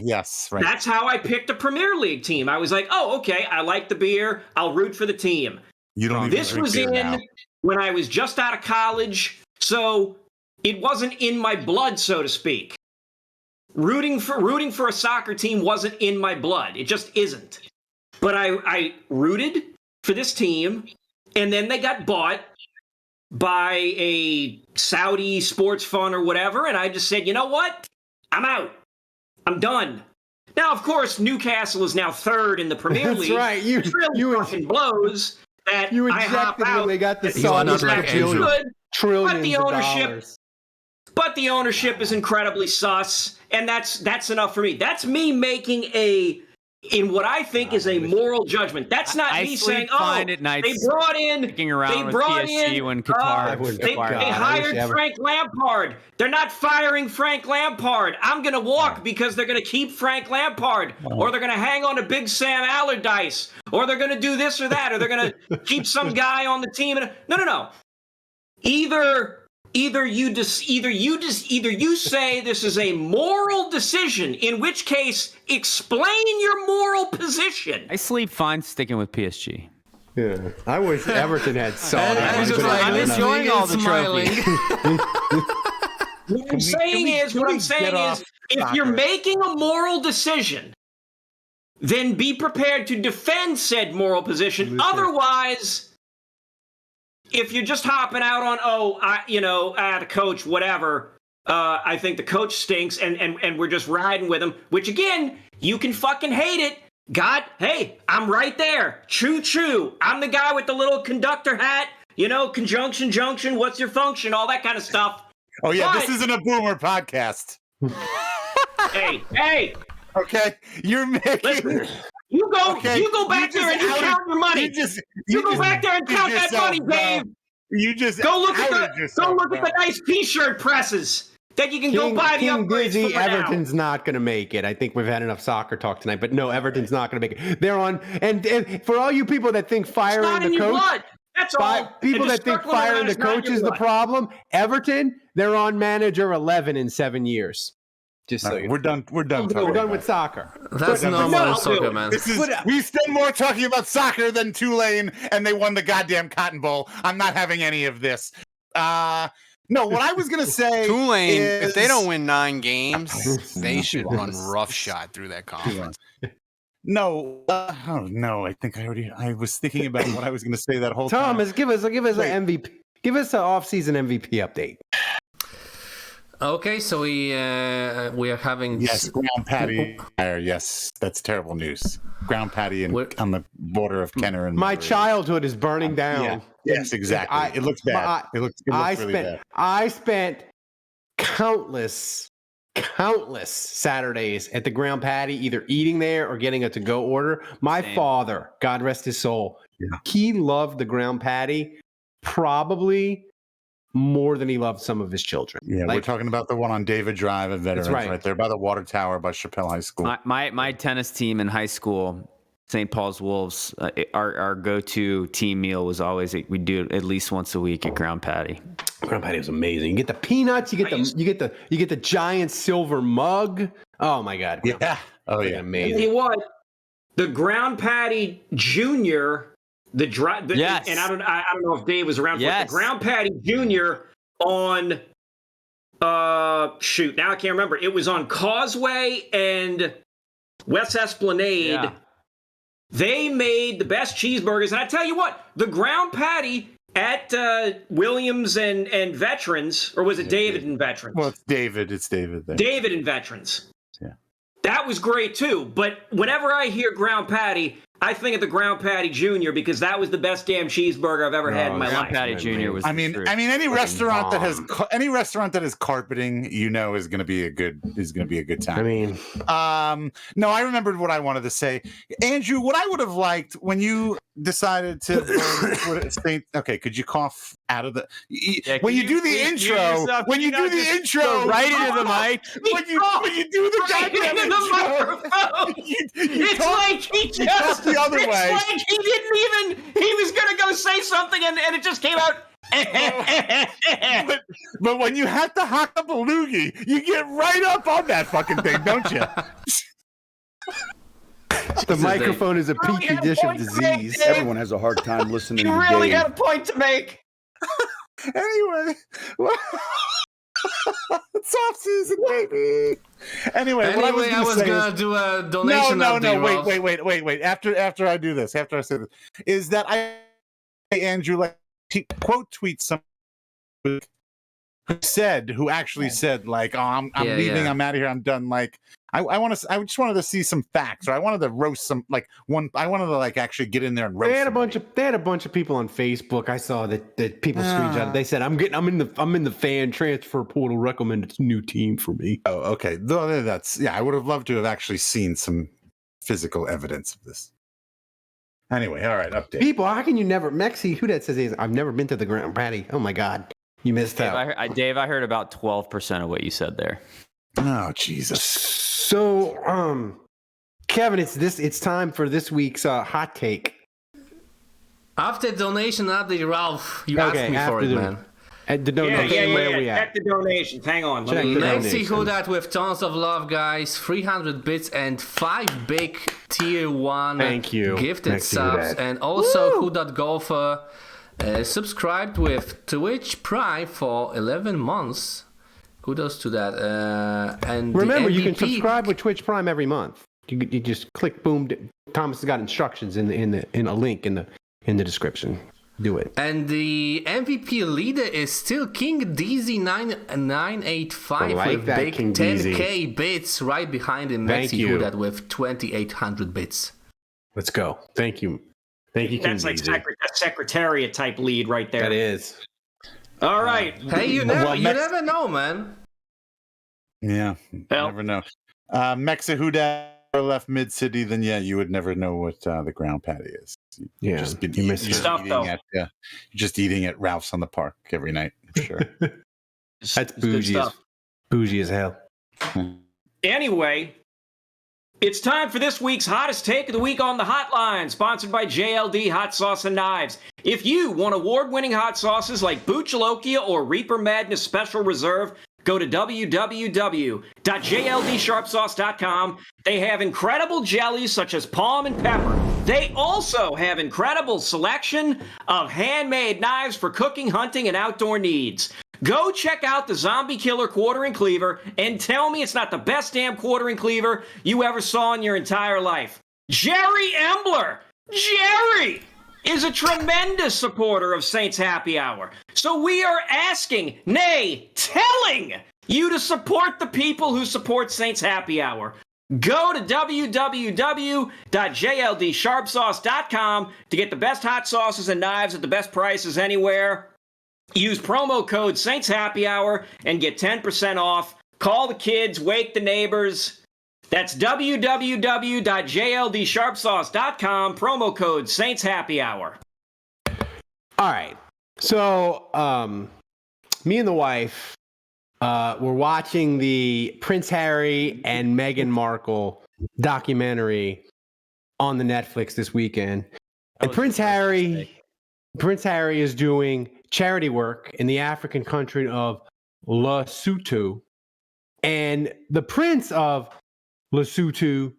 Yes, right. That's how I picked a Premier League team. I was like, oh, okay, I like the beer. I'll root for the team. This was when I was just out of college, so it wasn't in my blood, so to speak. Rooting for a soccer team wasn't in my blood. It just isn't. But I rooted for this team, and then they got bought by a Saudi sports fund or whatever, and I just said, you know what? I'm out. I'm done. Now, of course, Newcastle is now third in the Premier League. That's right. You fucking blows that you I hop out. When they got the Saudi trillions of dollars. But the ownership is incredibly sus, and that's enough for me. That's me making in what I think is a moral judgment. That's not me saying, they brought in Qatar. They hired Frank Lampard. They're not firing Frank Lampard. I'm going to walk because they're going to keep Frank Lampard, or they're going to hang on to Big Sam Allardyce, or they're going to do this or that, or they're going to keep some guy on the team. No. either you say this is a moral decision, in which case explain your moral position. I sleep fine sticking with PSG. Yeah, I wish Everton had solid. I'm enjoying all the trophies. What I'm saying is, if you're making a moral decision, then be prepared to defend said moral position. Otherwise, if you're just hopping out on, the coach, whatever, I think the coach stinks, and we're just riding with him, which again, you can fucking hate it. God, hey, I'm right there. Choo-choo. I'm the guy with the little conductor hat, conjunction, junction, what's your function, all that kind of stuff. Oh, yeah, this isn't a boomer podcast. Hey. Okay, you're making... Listen, you go back there and you count your money. You go back there and count that money, Dave. You just go look at the nice T-shirt presses that you can go buy the upgrades for Everton's not going to make it. I think we've had enough soccer talk tonight, but no, Everton's not going to make it. They're on, and for all you people that think firing the coach, that's all. People that think firing the coach is the problem, Everton, they're on manager 11 in 7 years. Just so we're done. We're done with soccer. That's normal in soccer, man. We spend more talking about soccer than Tulane, and they won the goddamn Cotton Bowl. I'm not having any of this. No, what I was going to say Tulane, is... if they don't win 9 games, they should run roughshod through that conference. No, no, I think I was thinking about what I was going to say that whole time. Thomas, give us an MVP. Give us an off-season MVP update. Okay, so we are having... Yes, ground patty. Yes, that's terrible news. Ground patty on the border of Kenner and... My childhood is burning down. Yeah. Yes, exactly. It looks bad. It looks really bad. I spent countless Saturdays at the ground patty, either eating there or getting a to-go order. My father, God rest his soul, he loved the ground patty probably more than he loved some of his children. Yeah, we're talking about the one on David Drive at Veterans, right there by the water tower by Chappelle High School. My tennis team in high school, St. Paul's Wolves, our go-to team meal was always, we do it at least once a week at ground patty. Ground patty was amazing. You get the peanuts, you get the giant silver mug. Oh my God. Yeah. Oh yeah. Amazing. And what? The ground patty junior, yes. And I don't know if Dave was around for it. The ground patty junior on now I can't remember. It was on Causeway and West Esplanade. Yeah. They made the best cheeseburgers. And I tell you what, the ground patty at Williams and Veterans, or was it David and Veterans? Well, it's David. It's David there. David and Veterans. Yeah. That was great too. But whenever I hear ground patty, I think of the ground patty junior because that was the best damn cheeseburger I've ever had in my life. Ground patty junior was. I mean, any restaurant that has carpeting, is going to be a good time. I mean, no, I remembered what I wanted to say, Andrew. What I would have liked when you decided to okay, could you cough out of the when you do the intro right into the mic when you do the goddamn intro, it's like he just the other way. It's like he was gonna go say something and it just came out. but when you have to hock up a loogie, you get right up on that fucking thing, don't you? The microphone is a petri dish of disease. Everyone has a hard time listening. You really got a point to make. Anyway, it's off season, baby. Anyway, I was gonna do a donation. No. Wait. After I do this, after I say this, is that Andrew quote tweet some who actually said like, oh, I'm leaving, I'm out of here, I'm done. Like, I just wanted to see some facts, or I wanted to roast some I wanted to actually get in there and roast. They had a bunch of people on Facebook. I saw that people screenshot. They said I'm in the fan transfer portal. Recommend a new team for me. Oh, okay. I would have loved to have actually seen some physical evidence of this. Anyway, all right, update. People, how can you never Mexi? Who that says I've never been to the ground patty? Oh my God, you missed out. Dave, I heard about 12% of what you said there. Oh Jesus. So, Kevin, it's time for this week's hot take. After donation update, Ralph, you asked me for it, man. At the donation, where we at? Check the donations. Hang on. Lexi who that with tons of love, guys. 300 bits and 5 big tier 1 gifted Lexi subs. And also who that golfer subscribed with Twitch Prime for 11 months. Kudos to that. And remember, you can subscribe with Twitch Prime every month. You just click boom. Thomas has got instructions in a link in the description. Do it. And the MVP leader is still King DZ985 with big King 10k bits right behind him. Lexi who that with 2,800 bits. Let's go. Thank you. That's like a secretariat type lead right there. That is. All right. Hey, you never know, man. Yeah, never know. Mexa Huda left mid city, then you would never know what the ground patty is. You're just eating at Ralph's on the Park every night. I'm sure. That's bougie as hell. Anyway, it's time for this week's hottest take of the week on the hotline, sponsored by JLD Hot Sauce and Knives. If you want award-winning hot sauces like Buchalokia or Reaper Madness Special Reserve, go to www.jldsharpsauce.com. They have incredible jellies such as palm and pepper. They also have incredible selection of handmade knives for cooking, hunting, and outdoor needs. Go check out the Zombie Killer Quartering Cleaver and tell me it's not the best damn quartering cleaver you ever saw in your entire life. Jerry Embler! Jerry! Is a tremendous supporter of Saints Happy Hour. So we are asking, nay, telling you to support the people who support Saints Happy Hour. Go to www.jldsharpsauce.com to get the best hot sauces and knives at the best prices anywhere. Use promo code Saints Happy Hour and get 10% off. Call the kids, wake the neighbors. That's www.jldsharpsauce.com, promo code Saints Happy Hour. All right. So, me and the wife were watching the Prince Harry and Meghan Markle documentary on the Netflix this weekend. And Prince Harry is doing charity work in the African country of Lesotho. And the Prince of Lesotho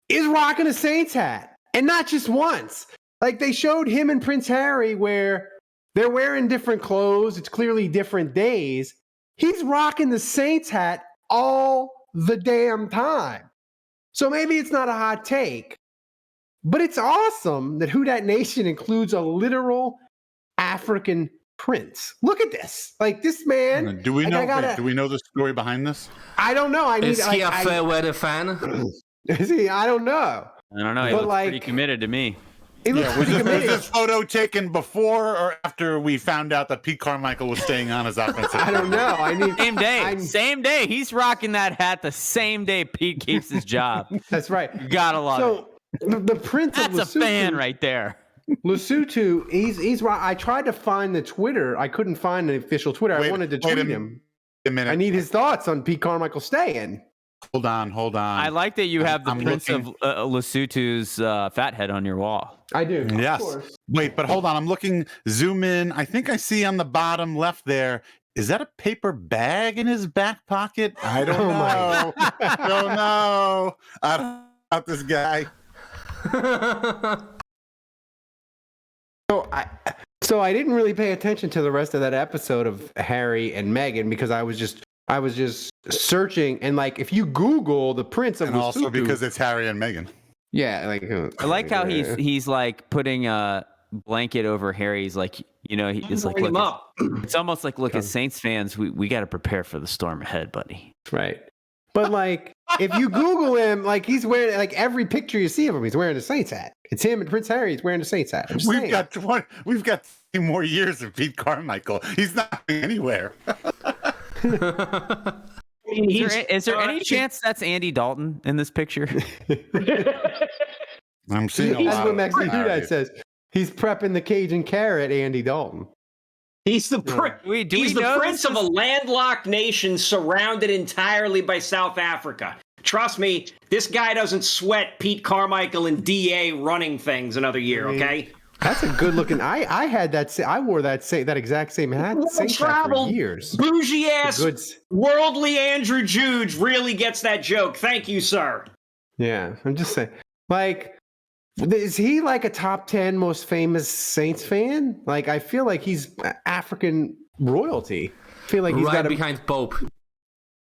is rocking a Saints hat, and not just once. Like, they showed him and Prince Harry where they're wearing different clothes. It's clearly different days. He's rocking the Saints hat all the damn time. So maybe it's not a hot take, but it's awesome that Who Dat Nation includes a literal African prince. Look at this. Like, this man. Do we know? Do we know the story behind this? I don't know. Is he a fair weather fan? Is he? I don't know. He looks pretty committed to me. Was this photo taken before or after we found out that Pete Carmichael was staying on as offensive? I don't know. Same day. He's rocking that hat the same day Pete keeps his job. That's right. You gotta love it. The Prince of Lesotho. That's a fan right there. Lesotho, he's right. I tried to find the Twitter. I couldn't find the official Twitter. I wanted to tweet him. A minute. I need his thoughts on Pete Carmichael staying. Hold on. I like that you have the Prince of Lesotho's fat head on your wall. I do. Yes. Of course. Wait, but hold on. I'm looking. Zoom in. I think I see on the bottom left there. Is that a paper bag in his back pocket? I don't know. I don't know. I don't know about this guy. So I didn't really pay attention to the rest of that episode of Harry and Meghan because I was just searching, and like, if you Google the Prince of Lesotho, also because it's Harry and Meghan. Yeah, like I like how he's like putting a blanket over Harry's, like, he's like, look, it's almost like, look, as Saints fans, we got to prepare for the storm ahead, buddy. Right. But like, if you Google him, like, he's wearing, like, every picture you see of him, he's wearing a Saints hat. It's him and Prince Harry. He's wearing a Saints hat. We've got 3 more years of Pete Carmichael. He's not going anywhere. Is there any chance that's Andy Dalton in this picture? I'm seeing that's what Max Dudad says. He's prepping the Cajun carrot, Andy Dalton. He's the prince of a landlocked nation surrounded entirely by South Africa. Trust me, this guy doesn't sweat Pete Carmichael and DA running things another year, okay? That's a good looking. I had that. I wore that exact same hat. Same hat for years. Bougie ass, worldly Andrew Juge really gets that joke. Thank you, sir. Yeah, I'm just saying. Like, is he like a top 10 most famous Saints fan? Like, I feel like he's African royalty. I feel like he's got behind Pope.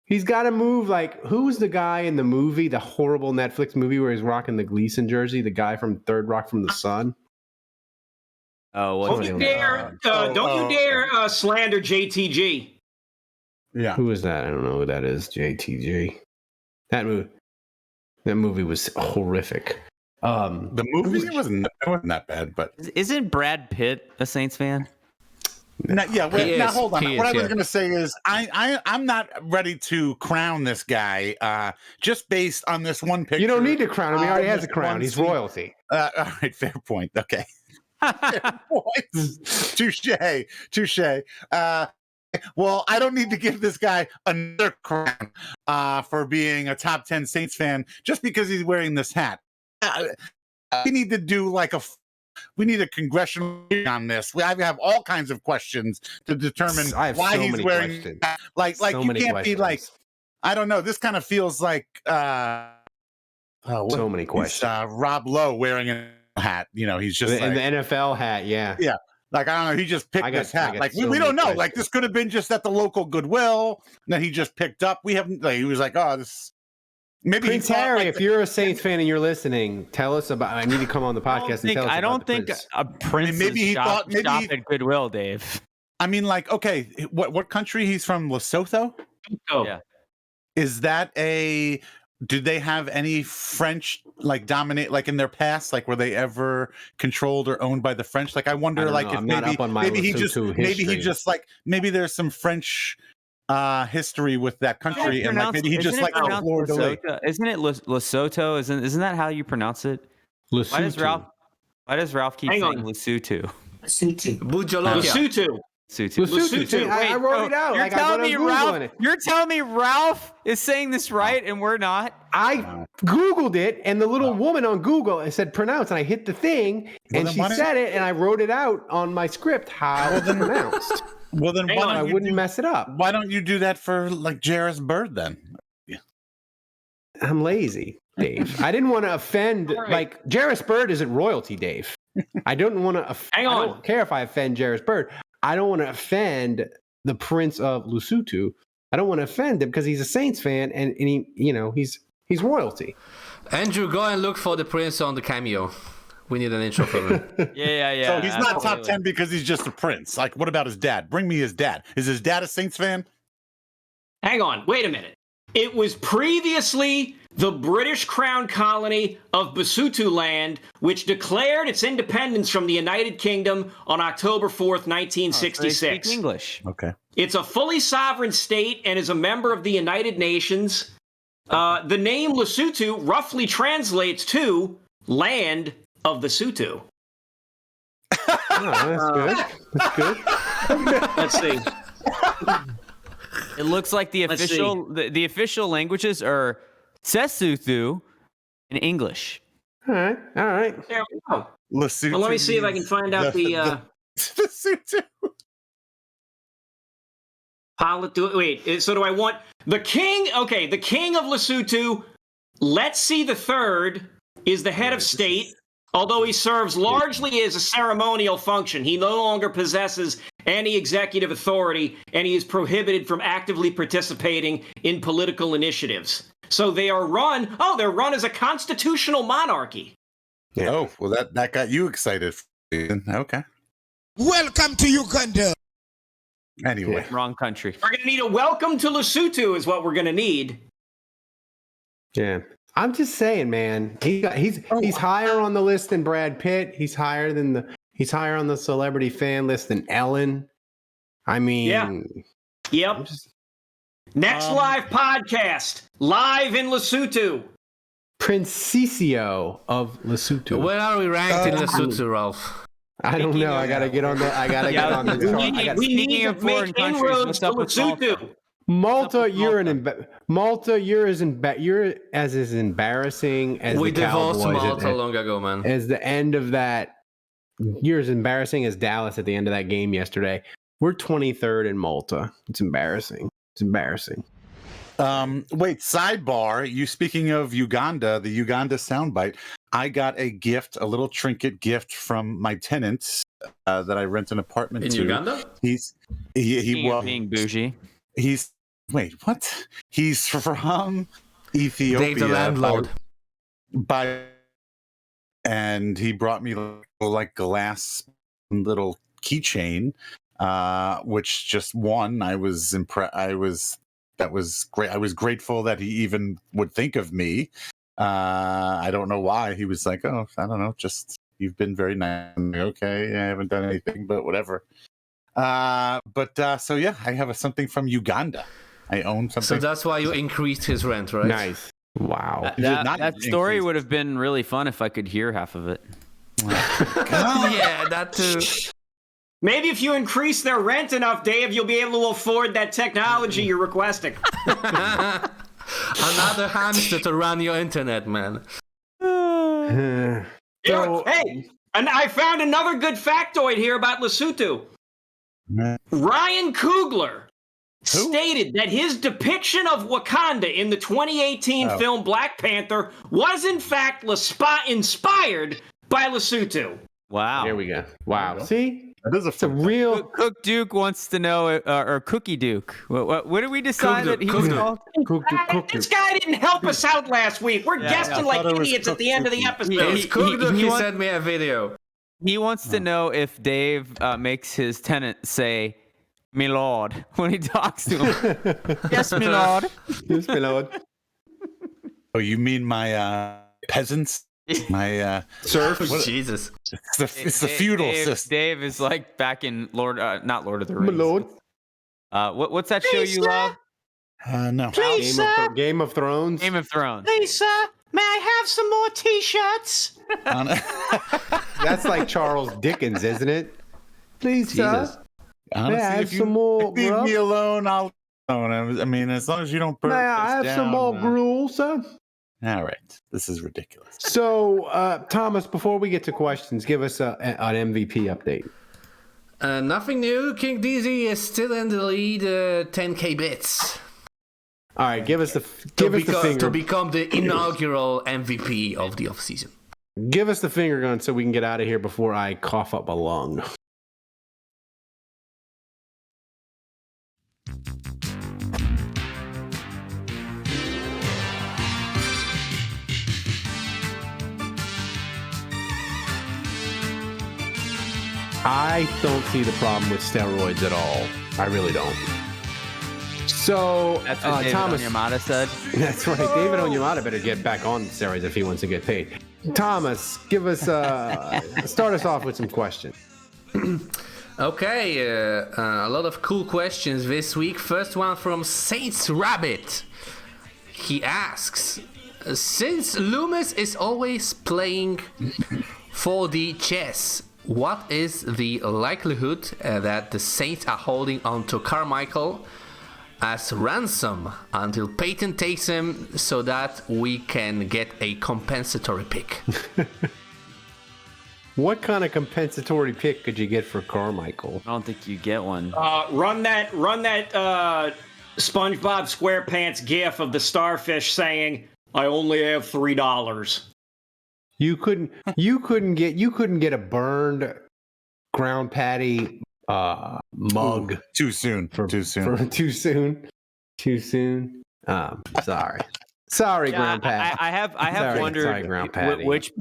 He's got to move. Like, who's the guy in the movie, the horrible Netflix movie where he's rocking the Gleason jersey? The guy from Third Rock from the Sun. Oh, don't you dare! Don't you dare slander JTG. Yeah, who is that? I don't know who that is. JTG. That movie was horrific. The movie wasn't that bad, but isn't Brad Pitt a Saints fan? Now, hold on. What I was going to say is, I'm not ready to crown this guy just based on this one picture. You don't need to crown him. He already has a crown. He's royalty. All right, fair point. Okay. Touche. Well, I don't need to give this guy another crown for being a top 10 Saints fan just because he's wearing this hat. We need to do we need a congressional hearing on this. I have all kinds of questions to determine why he's wearing that. Like you can't be like, I don't know. This kind of feels like so many questions. Rob Lowe wearing a hat. He's just in the NFL hat. Yeah. Like, I don't know. He just picked this hat. Like, we don't know. Questions. Like, this could have been just at the local Goodwill that he just picked up. We haven't. He was like, oh, this. Maybe Prince Harry, if you're a Saints fan and you're listening, tell us about. I need to come on the podcast and tell us. I don't think a Prince shop at Goodwill, Dave. I mean, like, okay, what country he's from? Lesotho. Oh, yeah. Is that a? Did they have any French dominate in their past? Like, were they ever controlled or owned by the French? Like, I wonder, if maybe there's some French history with that country, and maybe he just explored away. Isn't it Lesotho? Isn't that how you pronounce it? Lesotho. Why does Ralph keep saying Lesotho? Lesotho. I wrote it out. You're telling me Ralph is saying this right and we're not? I Googled it, and the little woman on Google said pronounce, and I hit the thing, and she said it, and I wrote it out on my script how it's pronounced. Well, then I wouldn't mess it up. Why don't you do that for Jairus Byrd then? Yeah. I'm lazy, Dave. I didn't want to offend. Right. Jairus Byrd isn't royalty, Dave. I don't want to. I don't care if I offend Jairus Byrd. I don't want to offend the Prince of Lesotho. I don't want to offend him because he's a Saints fan and he's royalty. Andrew, go and look for the Prince on the Cameo. We need an intro for him. Yeah. So he's not top 10 because he's just a prince. Like, what about his dad? Bring me his dad. Is his dad a Saints fan? Hang on. Wait a minute. It was previously the British Crown colony of Basutoland, which declared its independence from the United Kingdom on October 4th, 1966. So they speak English. Okay. It's a fully sovereign state and is a member of the United Nations. The name Lesotho roughly translates to land of the Sutu. That's good. Let's see. It looks like the official languages are Sesotho and English. All right. There we go. Lesotho. Well, let me see if I can find out the Lesotho. Wait, so do I want the king? Okay, the king of Lesotho, let's see the third, is the head of state. Although he serves largely as a ceremonial function, he no longer possesses any executive authority, and he is prohibited from actively participating in political initiatives. So they are run. Oh, they're run as a constitutional monarchy. Yeah. Oh, well, that got you excited. Okay. Welcome to Uganda. Anyway, wrong country. We're gonna need a welcome to Lesotho, is what we're gonna need. Yeah. I'm just saying, man. He's higher on the list than Brad Pitt. He's higher on the celebrity fan list than Ellen. I mean, yeah. Yep. Next live podcast, live in Lesotho. Princesio of Lesotho. Where are we ranked in Lesotho, Ralph? I don't know. I gotta get on the. We need to make inroads to Lesotho. Malta, you're as embarrassing as we the divorced Cowboys Malta long ago, man. As the end of that you're as embarrassing as Dallas at the end of that game yesterday. We're 23rd in Malta. It's embarrassing. It's embarrassing. Wait, sidebar. You speaking of Uganda, the Uganda soundbite. I got a gift, a little trinket gift from my tenants that I rent an apartment in to. Uganda? Being bougie. He's wait, what? He's from Ethiopia. Dave the landlord. And he brought me like glass little keychain, which just one. I was impressed. That was great. I was grateful that he even would think of me. I don't know why. He was like, "Oh, I don't know. Just you've been very nice." I'm like, okay, I haven't done anything, but whatever. So yeah, I have something from Uganda. I own something. So that's why you increased his rent, right? Nice. Wow. That story would have been really fun if I could hear half of it. Yeah, that too. Maybe if you increase their rent enough, Dave, you'll be able to afford that technology you're requesting. Another hamster to run your internet, man. Hey, and I found another good factoid here about Lesotho. Ryan Coogler stated that his depiction of Wakanda in the 2018 film Black Panther was in fact inspired by Lesotho. Wow. There we go. Wow. See? That is It's a real Cook Duke wants to know, or Cookie Duke. What did we decide that he was called? This guy didn't help us out last week. We're guessing like idiots at the end of the episode. It's Cook he sent me a video. He wants to know if Dave makes his tenant say, "Me lord," when he talks to him. Yes, me lord. Yes, my lord. Oh, you mean my peasants? My serf? Jesus. It's the feudal system. Dave is like back in not Lord of the Rings. My lord. What's that show you love? No. Please, sir. Game of Thrones. Game of Thrones. Please, sir. May I have some more T-shirts? That's like Charles Dickens, isn't it? Please, Jesus. sir. Honestly, May I have if you some more leave grub? me alone, I'll. I mean, as long as you don't burn. May I have some more gruel, sir? All right, this is ridiculous. So, Thomas, before we get to questions, give us an MVP update. Nothing new. King DZ is still in the lead, 10k bits. All right, give us the finger. To become the inaugural MVP of the offseason. Give us the finger gun so we can get out of here before I cough up a lung. I don't see the problem with steroids at all. I really don't. So, That's what David Thomas Onyemata said. That's right. David Onyemata better get back on steroids if he wants to get paid. Thomas, give us start us off with some questions. Okay, a lot of cool questions this week. First one from Saints Rabbit. He asks, since Loomis is always playing 4D chess, what is the likelihood that the Saints are holding on to Carmichael as ransom until Payton takes him so that we can get a compensatory pick? What kind of compensatory pick could you get for Carmichael? I don't think you get one. Run that SpongeBob SquarePants gif of the starfish saying, "I only have $3." You couldn't get a burned ground patty mug. Too soon. Too soon. Sorry, ground patty. I have wondered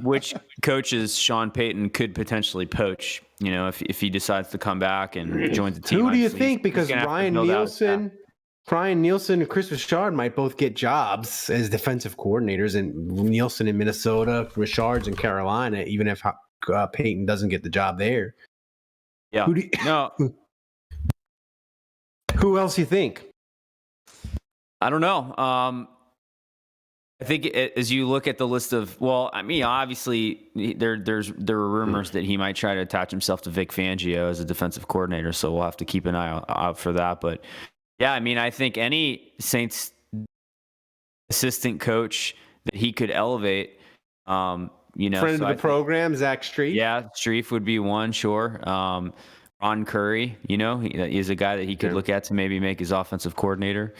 which coaches Sean Payton could potentially poach. You know, if he decides to come back and joins the team. Who do you think? Because Ryan Nielsen and Chris Richard might both get jobs as defensive coordinators, and Nielsen in Minnesota, Richard's in Carolina, even if Payton doesn't get the job there. Yeah. Who else you think? I don't know. I think as you look at the list of, obviously there were rumors that he might try to attach himself to Vic Fangio as a defensive coordinator, so we'll have to keep an eye out for that. But yeah, I mean, I think any Saints assistant coach that he could elevate, Friend of the program, Zach Streif. Yeah, Streif would be one, sure. Ron Curry, he's a guy that he could look at to maybe make his offensive coordinator.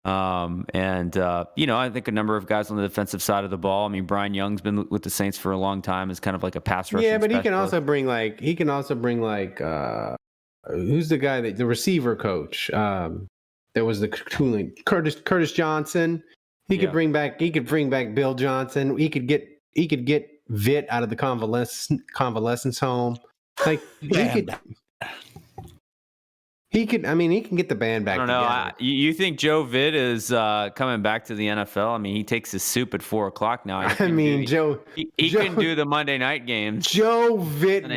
I think a number of guys on the defensive side of the ball. I mean, Brian Young's been with the Saints for a long time as kind of like a pass rushing Yeah, but specialist. he can also bring who's the guy the receiver coach? There was the tooling Curtis Johnson. He could bring back Bill Johnson. He could get Vitt out of the convalescence home. Like he can get the band back. I don't know. You think Joe Vitt is coming back to the NFL? I mean, he takes his soup at 4:00 now. He can do the Monday night games. Joe Vitt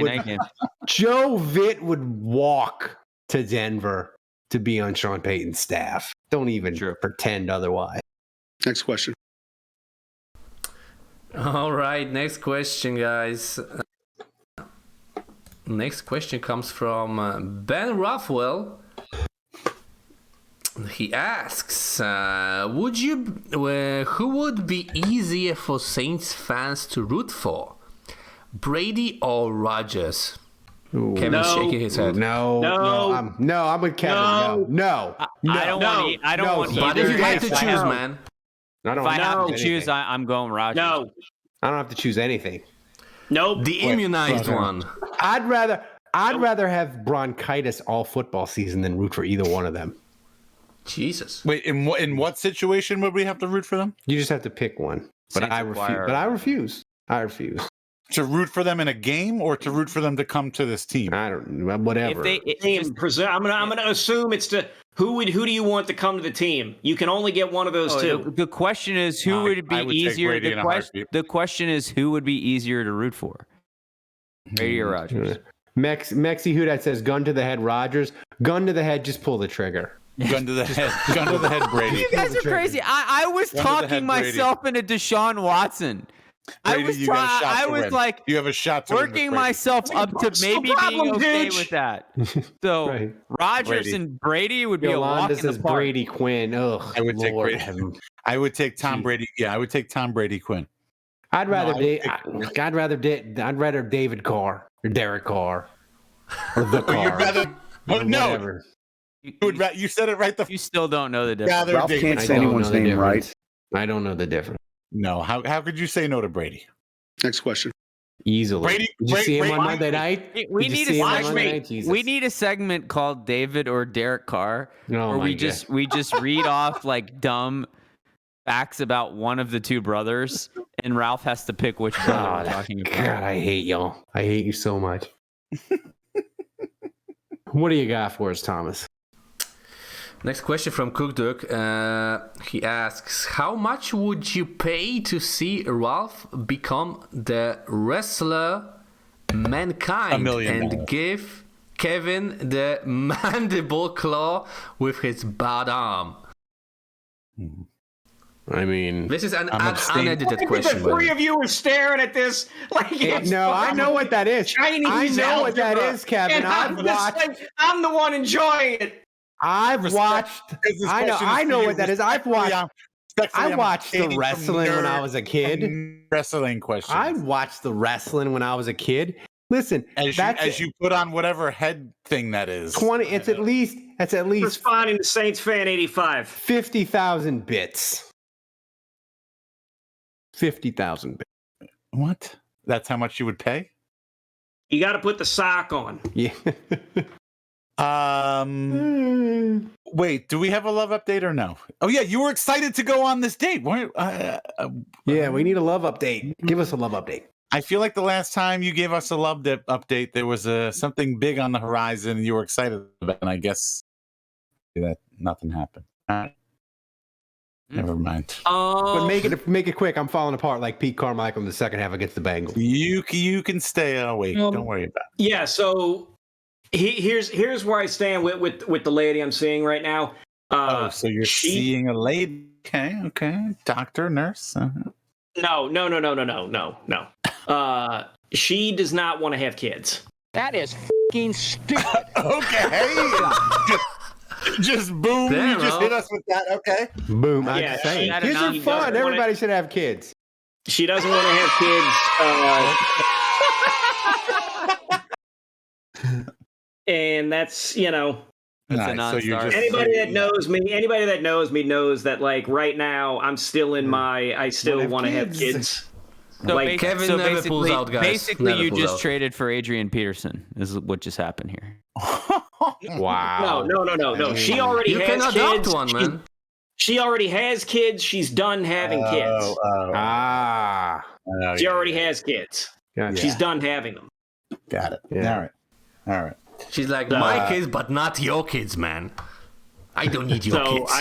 would walk to Denver to be on Sean Payton's staff. Don't even pretend otherwise. Next question. All right, next question, guys. Next question comes from Ben Rothwell. He asks, who would be easier for Saints fans to root for, Brady or Rodgers? Kevin's shaking his head. I'm with Kevin. No. I don't want either. But if you had to choose, man. If I have to choose, I'm going Rodgers. No. I don't have to choose anything. Nope. The immunized one. I'd rather have bronchitis all football season than root for either one of them. Jesus. Wait, in what situation would we have to root for them? You just have to pick one. But I refuse. I refuse. To root for them in a game or to root for them to come to this team? I don't know. Whatever. I'm gonna assume it's who do you want to come to the team? You can only get one of those two. The question is who would be easier. The question is who would be easier to root for, Brady or Rodgers? Mexi Hudat says gun to the head Rodgers. Gun to the head, just pull the trigger. Gun to the head. Gun to the head, Brady. You guys are crazy. I was talking myself into Deshaun Watson. Brady, you have a shot to working myself up to maybe being okay with that. So Rodgers and Brady would be a walk in the park. Brady Quinn. Ugh, I would take Brady. I would take Tom Brady. Yeah, I would take Tom Brady Quinn. I'd rather David Carr or Derek Carr or the Carr. You'd rather no. You said it right. You still don't know the difference. Ralph can't say anyone's name right. I don't know the difference. No, how could you say no to Brady? Next question. Easily. Did you see him on Monday night? We need a segment called David or Derek Carr, where we just read off like dumb facts about one of the two brothers, and Ralph has to pick which brother we're talking about. God, I hate y'all. I hate you so much. What do you got for us, Thomas? Next question from Cook Duck. He asks, how much would you pay to see Ralph become the wrestler Mankind and give Kevin the mandible claw with his bad arm? I mean, this is an unedited question. The three of you are staring at this like I know what that is. I know what that is, Kevin. I'm the one enjoying it. I've watched. I know what that is. I watched the wrestling when I was a kid. Wrestling question. I watched the wrestling when I was a kid. Listen, as you put on whatever head thing that is. 20. It's at least. Responding to Saints fan 85. 50,000 bits. 50,000 bits. What? That's how much you would pay? You got to put the sock on. Yeah. Wait, do we have a love update or no? Oh yeah, you were excited to go on this date, weren't yeah, we need a love update. Give us a love update. I feel like the last time you gave us a love update, there was something big on the horizon you were excited about, and I guess that nothing happened. Never mind. But make it quick. I'm falling apart like Pete Carmichael in the second half against the Bengals. You can stay awake. Don't worry about it. Yeah, so here's where I stand with the lady I'm seeing right now. So you're seeing a lady? Okay. Doctor, nurse? No. She does not want to have kids. That is fucking stupid. Okay. Just boom. Damn, you just hit us with that. Okay. Boom. Kids are fun. Everybody should have kids. She doesn't want to have kids. And that's, That's a non-starter. Anybody that knows me knows that, like, right now I'm still in I still want to have kids. So, like, Kevin never pulls out, guys. Basically, Never you pulls just out. traded for Adrian Peterson. Is what just happened here. Wow. No. She already You has can adopt kids. one, man. She already has kids. She's done having kids. She already has kids. Gotcha. She's done having them. Got it. Yeah. All right. She's like, my kids, but not your kids, man. I don't need your kids.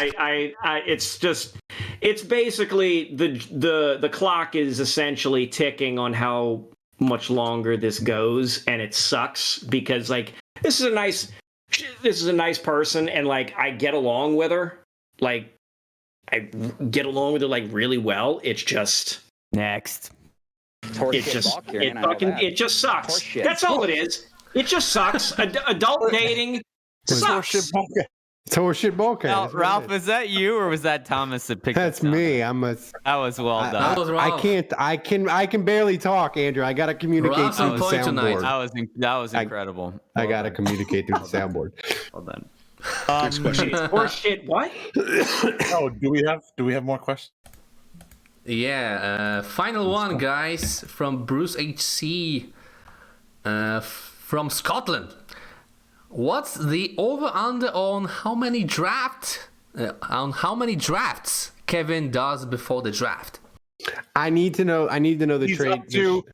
It's basically the clock is essentially ticking on how much longer this goes, and it sucks because, like, this is a nice person, and, like, I get along with her, like, really well. It's just next. It just sucks. That's all it is. It just sucks. Adult dating sucks. It's horseshit bullcast. Ralph, is that you or was that Thomas that picked? That's me. That was well done. That was Ralph. I can barely talk, Andrew. I gotta communicate Ralph's through on the point tonight. soundboard. That was incredible. I gotta communicate through the soundboard. Well done. Next question. Horseshit. What? Oh, do we have more questions? Yeah, final one, guys, from Bruce HC from Scotland. What's the over/under on how many drafts Kevin does before the draft? I need to know the He's trade. up to.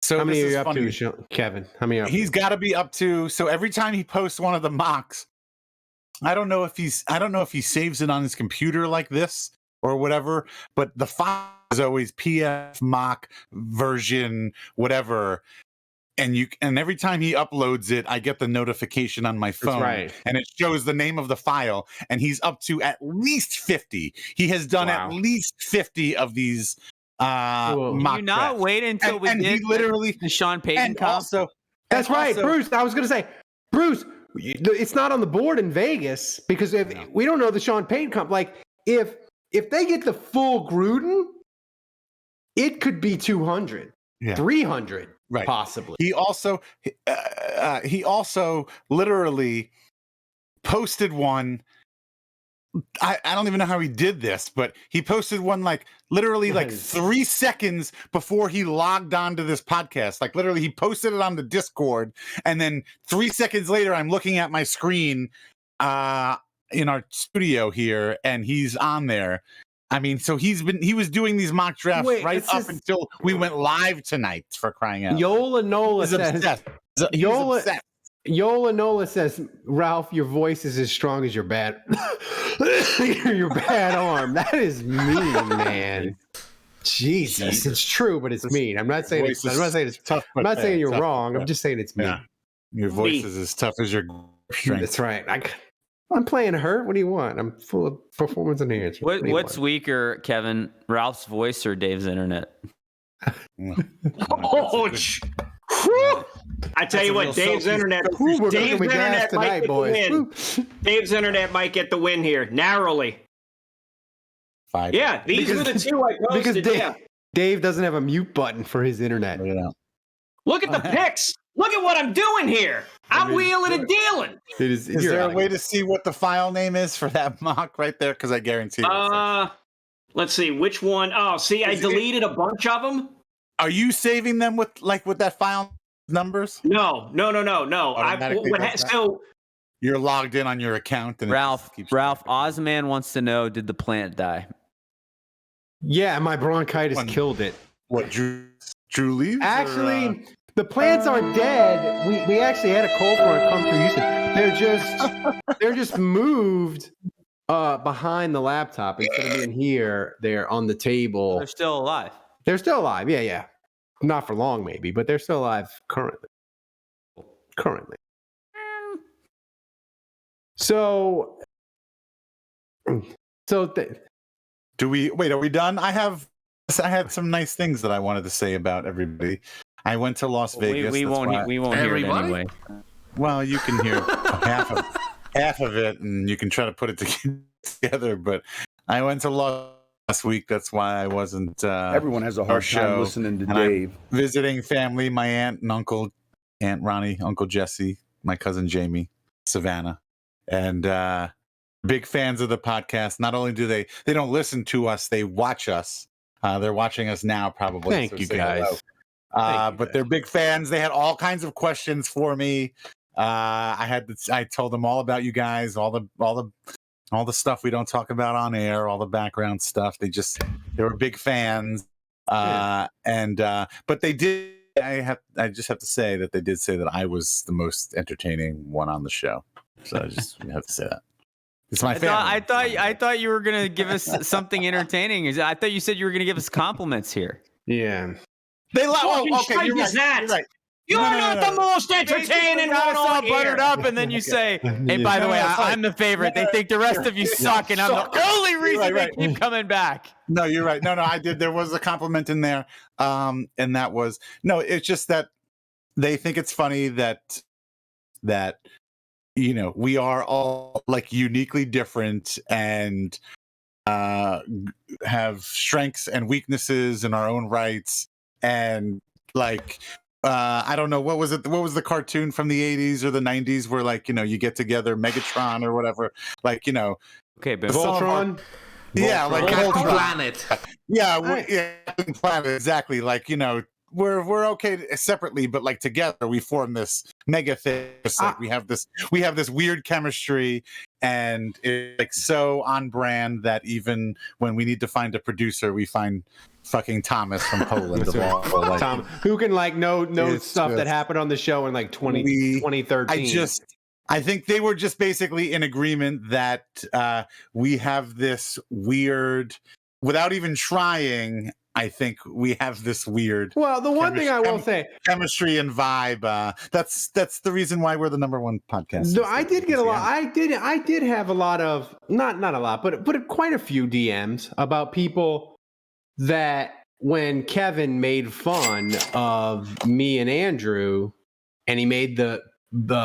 So How many this are is you up funny. to, Kevin? How many are you up He's got to be up to. So every time he posts one of the mocks, I don't know if he saves it on his computer like this or whatever, but the file is always PF mock version whatever. And every time he uploads it, I get the notification on my phone, right. and it shows the name of the file. And he's up to at least 50. He has done at least 50 of these mock Can you not drafts. wait until we and get he literally the Sean Payton and comp? also That's right, Bruce. I was going to say, Bruce, it's not on the board in Vegas because we don't know the Sean Payton comp. Like, if they get the full Gruden, it could be 200, 300, right, possibly. He also literally posted one. I don't even know how he did this, but he posted one like 3 seconds before he logged on to this podcast. Like literally he posted it on the Discord, and then 3 seconds later I'm looking at my screen in our studio here, and he's on there. I mean, so he was doing these mock drafts until we went live tonight, for crying out. Yola Nola says Yola Nola says, Ralph, your voice is as strong as your bad your bad arm. That is mean, man. Jesus, it's true, but it's mean. I'm not saying it's tough. I'm not saying you're wrong. I'm just saying it's mean. Yeah. Your voice is as tough as your strength. That's right. I'm playing hurt. What do you want? I'm full of performance enhancement. What's weaker, Kevin? Ralph's voice or Dave's internet? I tell you what, Dave's internet might get the win. Dave's internet might get the win here, narrowly. 5. Yeah, these were the two I posted. Because Dave doesn't have a mute button for his internet. Look at the picks. Look at what I'm doing here. I'm wheeling and dealing. Is there a way to see what the file name is for that mock right there? Because I guarantee you. Let's see which one. Oh, see, I deleted a bunch of them. Are you saving them with that file numbers? No. So you're logged in on your account, and Ralph Osman wants to know: did the plant die? Yeah, my bronchitis killed it. What, Drew leaves? Actually, the plants aren't dead. We actually had a cold front come through Houston. They're just moved behind the laptop instead of being here. They're on the table. They're still alive. They're still alive. Yeah. Not for long, maybe, but they're still alive currently. So do we wait? Are we done? I had some nice things that I wanted to say about everybody. I went to Las Vegas. We won't hear it anyway. Well, you can hear half of it, and you can try to put it together. But I went to Las last week. That's why I wasn't. Everyone has a hard time listening to Dave. I'm visiting family, my aunt and uncle, Aunt Ronnie, Uncle Jesse, my cousin Jamie, Savannah, and big fans of the podcast. Not only do they don't listen to us, they watch us. They're watching us now, probably. Thank you guys. But they're big fans. They had all kinds of questions for me. I told them all about you guys, all the stuff we don't talk about on air, all the background stuff. They were big fans. But they did. I just have to say that they did say that I was the most entertaining one on the show. So I just have to say that. It's my family. I thought you were gonna give us something entertaining. I thought you said you were gonna give us compliments here. Yeah. They love. Okay, you're right. You're not the most entertaining one all buttered up, and then you say, "Hey, by the way, I'm the favorite." They think the rest of you suck, and I'm the only reason they keep coming back. No, you're right. No, I did. There was a compliment in there, and that was it's just that they think it's funny that we are all like uniquely different and have strengths and weaknesses in our own rights, and like. I don't know, what was the cartoon from the 80s or the 90s where you get together, Megatron or whatever, okay, but Voltron? Yeah, like Captain Planet. Captain Planet, exactly. We're okay separately, but together we form this mega thing. We have this weird chemistry, and it's so on brand that even when we need to find a producer, we find fucking Thomas from Poland. Tom, who can know stuff that happened on the show in 2013. I think they were just basically in agreement that we have this weird, without even trying. I think we have this weird. Well, the one thing I will say, chemistry and vibe. That's the reason why we're the #1 podcast. No, I did get a lot. I did have a lot of not a lot, but quite a few DMs about people that when Kevin made fun of me and Andrew, and he made the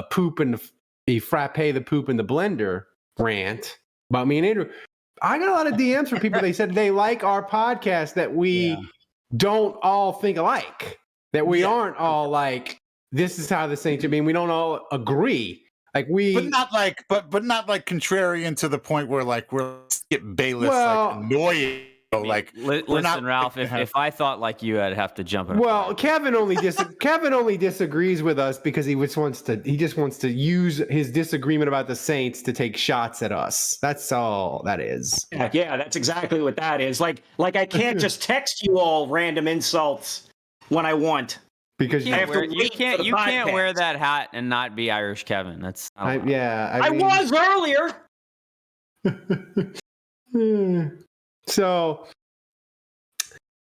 poop and the frappe the poop in the blender rant about me and Andrew. I got a lot of DMs from people. They said they like our podcast, that we don't all think alike, that we aren't all like, this is how the Saints are being. We don't all agree. But not contrarian to the point where we're Skip Bayless annoying. Listen, Ralph. If I thought like you, I'd have to jump in. Well, Kevin only disagrees with us because he just wants to use his disagreement about the Saints to take shots at us. That's all that is. Yeah, that's exactly what that is. Like I can't just text you all random insults when I want. Because you can't wear that hat and not be Irish Kevin. That's I was earlier. So,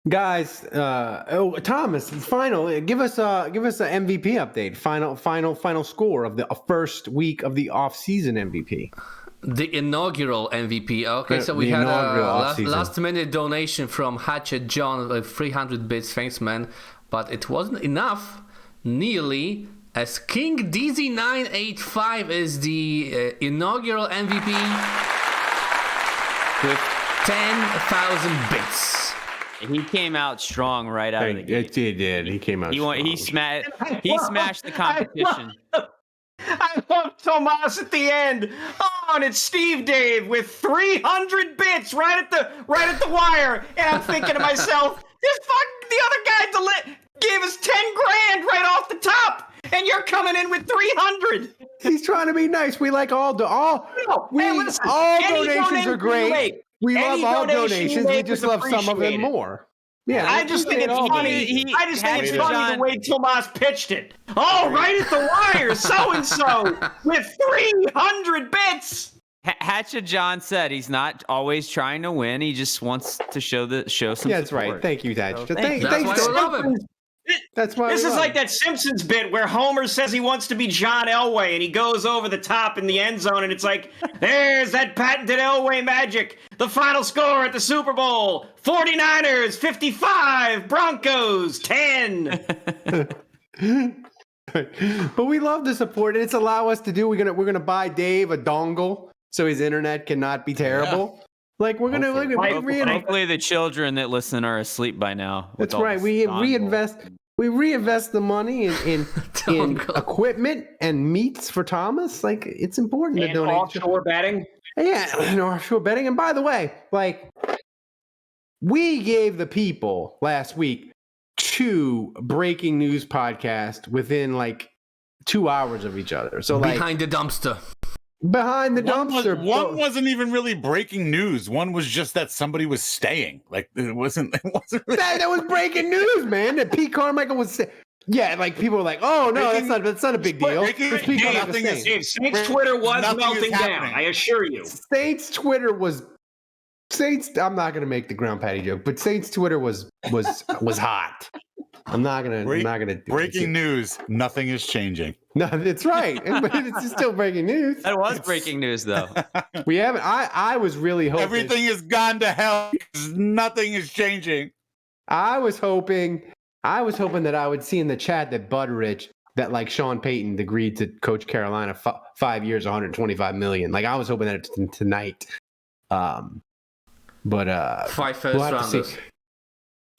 guys, Thomas, give us a MVP update. Final score of the first week of the off-season MVP. The inaugural MVP. Okay, so we had a last-minute donation from Hatchet John with 300 bits. Thanks, man. But it wasn't enough. Nearly, as King DZ985 is the inaugural MVP with 10,000 bits. He came out strong right out of the gate. He did. He came out strong. He smashed the competition. I love Tomas at the end. Oh, and it's Steve Dave with 300 bits right at the wire. And I'm thinking to myself, the other guy gave us 10 grand right off the top, and you're coming in with 300. He's trying to be nice. We like all donations are great. We love all donations. We just love some of them more. Yeah, I just think it's funny. I just think it's funny the way Tomas pitched it. Oh, right at the wire, so and so with 300 bits. Hatchet John said he's not always trying to win. He just wants to show some support. That's right. Thank you, Hatchet. So that's why we love him. That's why this is like that Simpsons bit where Homer says he wants to be John Elway and he goes over the top in the end zone and it's like, there's that patented Elway magic. The final score at the Super Bowl, 49ers 55, Broncos 10. But we love the support, and it's allow us to do. We're gonna buy Dave a dongle so his internet cannot be terrible. Like we're gonna hopefully the children that listen are asleep by now. That's right. We reinvest the money in equipment and meats for Thomas. Like it's important to donate. Offshore betting. Yeah, offshore betting. And by the way, like we gave the people last week 2 breaking news podcasts within like 2 hours of each other. So like behind the dumpster. Behind the dumpster. One wasn't even really breaking news. One was just that somebody was staying. Like it wasn't really that was breaking news, man. That Pete Carmichael was yeah, like people were like, "Oh no, that's not a big deal." Saints Twitter was melting down. I assure you. Saints Twitter was Saints. I'm not going to make the ground patty joke, but Saints Twitter was hot. I'm not gonna. Breaking news. Nothing is changing. No, that's right. But it's still breaking news. That was breaking news, though. We haven't. I was really hoping everything has gone to hell because nothing is changing. I was hoping that I would see in the chat that Budrich that like Sean Payton agreed to coach Carolina 5 years, $125 million. Like I was hoping that it's tonight. But 5 first rounders.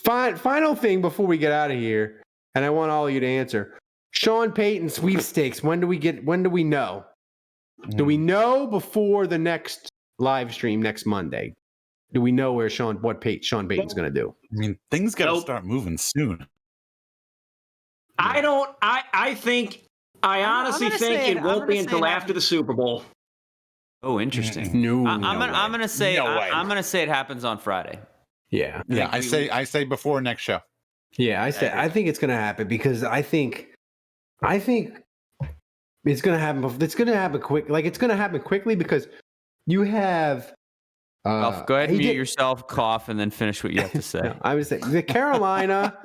Final thing before we get out of here, and I want all of you to answer. Sean Payton sweepstakes. When do we know? Do we know before the next live stream next Monday? Do we know where Sean Payton's going to do? I mean, things got to start moving soon. I honestly think it won't be until after the Super Bowl. Oh, interesting. No, I'm going to say I'm going to say it happens on Friday. Yeah. I say before next show. Yeah, I think it's going to happen because I think it's going to happen. It's going to happen quick. Like it's going to happen quickly because you have. Go ahead and mute yourself, cough, and then finish what you have to say. No, I was saying the Carolina.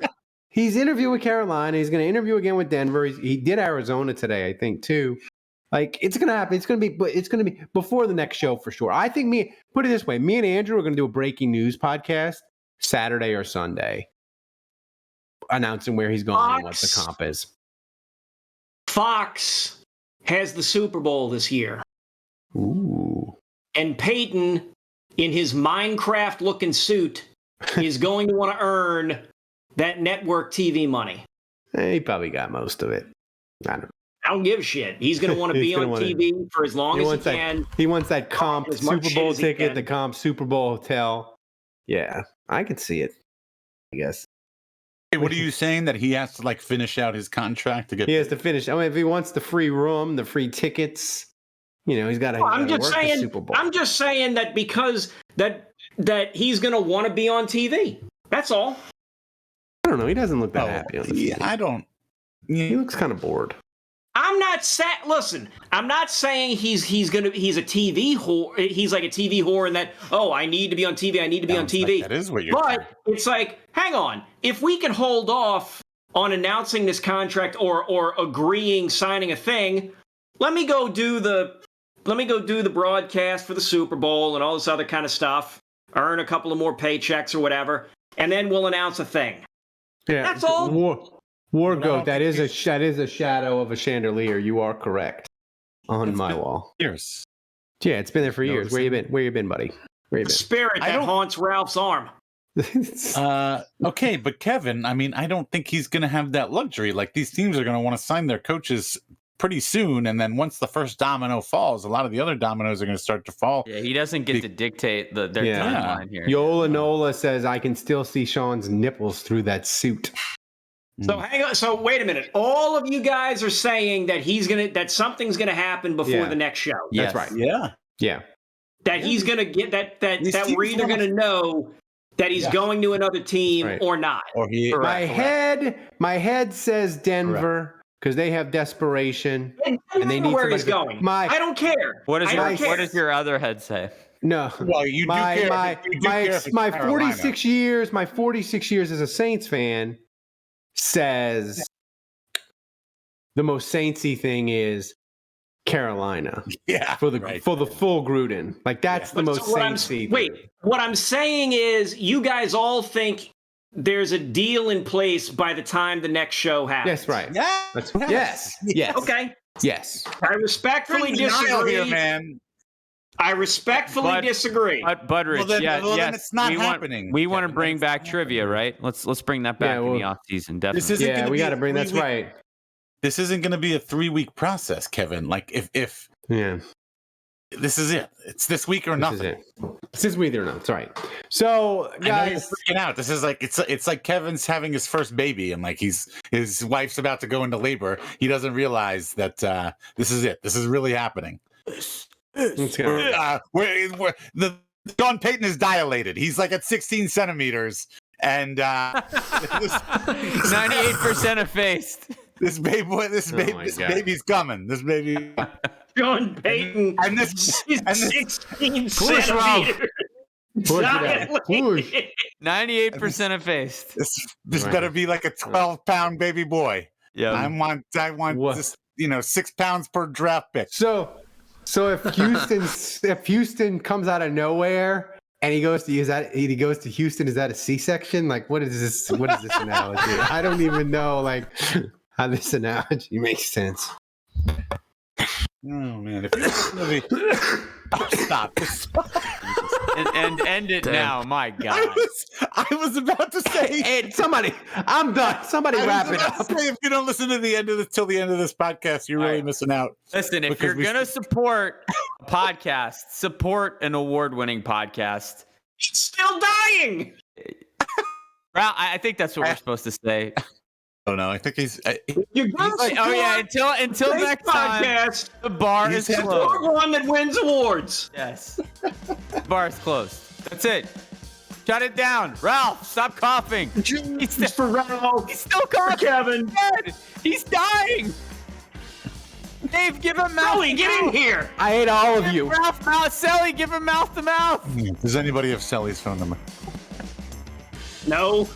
He's interviewed with Carolina. He's going to interview again with Denver. He did Arizona today, I think, too. Like it's going to happen. It's going to be before the next show for sure. I think put it this way: me and Andrew are going to do a breaking news podcast Saturday or Sunday, announcing where he's going and what the comp is. Fox has the Super Bowl this year. Ooh. And Payton, in his Minecraft-looking suit, is going to want to earn that network TV money. He probably got most of it. I don't give a shit. He's going to want to be on TV for as long as he can. He wants that comp Super Bowl ticket, the comp Super Bowl hotel. Yeah, I could see it, I guess. Hey, what are you saying? That he has to like finish out his contract to get? He has to finish. I mean, if he wants the free room, the free tickets, he's got to. I'm just saying. Super Bowl. I'm just saying that because that he's going to want to be on TV. That's all. I don't know. He doesn't look that happy on the TV. I don't. He looks kind of bored. I'm not listen, I'm not saying he's a TV whore. He's like a TV whore and that, I need to be on TV. I need to be on TV. Like that is what you're saying. It's like, hang on. If we can hold off on announcing this contract or signing a thing, let me go do the broadcast for the Super Bowl and all this other kind of stuff, earn a couple of more paychecks or whatever, and then we'll announce a thing. Yeah. That's all. War Goat, that is a shadow of a chandelier. You are correct. On my wall. Years. Yeah, it's been there for years. Where you been, buddy? Where you been? The spirit that haunts Ralph's arm. Okay, but Kevin, I mean, I don't think he's going to have that luxury. Like these teams are going to want to sign their coaches pretty soon, and then once the first domino falls, a lot of the other dominoes are going to start to fall. Yeah, he doesn't get to dictate their timeline here. Yola Nola says, "I can still see Sean's nipples through that suit." So hang on. So wait a minute. All of you guys are saying that something's gonna happen before the next show. Yes. That's right. Yeah. That he's gonna get that we're either gonna know that he's going to another team or not. Or my head says Denver because they have desperation and they need where he's going. I don't care. What does your other head say? No. Well, you do care. My 46 years. My 46 years as a Saints fan says the most Saintsy thing is Carolina. Yeah. For the full Gruden. Like that's the most Saintsy. Wait, what I'm saying is you guys all think there's a deal in place by the time the next show happens. That's right. Yes. Yes. Okay. Yes. I respectfully disagree. Here, man. I respectfully disagree. Budrich, then it's not happening. We want to bring back trivia, right? Let's bring that back in the off season. Definitely. We got to bring. That's right. This isn't going to be a 3-week process, Kevin. Like if this is it. It's this week or nothing. It's this week or not. That's right. So guys, freaking out. This is like it's like Kevin's having his first baby, and like his wife's about to go into labor. He doesn't realize that this is it. This is really happening. The Sean Payton is dilated. He's like at 16 centimeters, and 98% effaced. This baby's coming. This baby. Sean Payton and this 16 push, centimeters. Push. 98% effaced. This better be like a 12-pound baby boy. Yeah. I want this, 6 pounds per draft pick. So if Houston comes out of nowhere and he goes to Houston, is that a C-section? Like, what is this analogy? I don't even know how this analogy makes sense. Oh man! If stop. and end it now. My God! I was about to say, hey, somebody, I'm done. Somebody wrap it up. Say, if you don't listen to the end of this till the end of this podcast, you're really missing out. Listen, if you're gonna support a podcast, support an award-winning podcast. It's still dying. Well, I think that's what we're supposed to say. Oh no, I think he's You're like, until next podcast, time, the bar is closed. One that wins awards. Yes, the bar is closed. That's it. Shut it down, Ralph. Stop coughing. He's for Ralph. He's still coughing. Kevin. He's dying. Dave, give him mouth. Sully, get in here. I hate all of you. Ralph, Sully, give him mouth to mouth. Does anybody have Sully's phone number? No.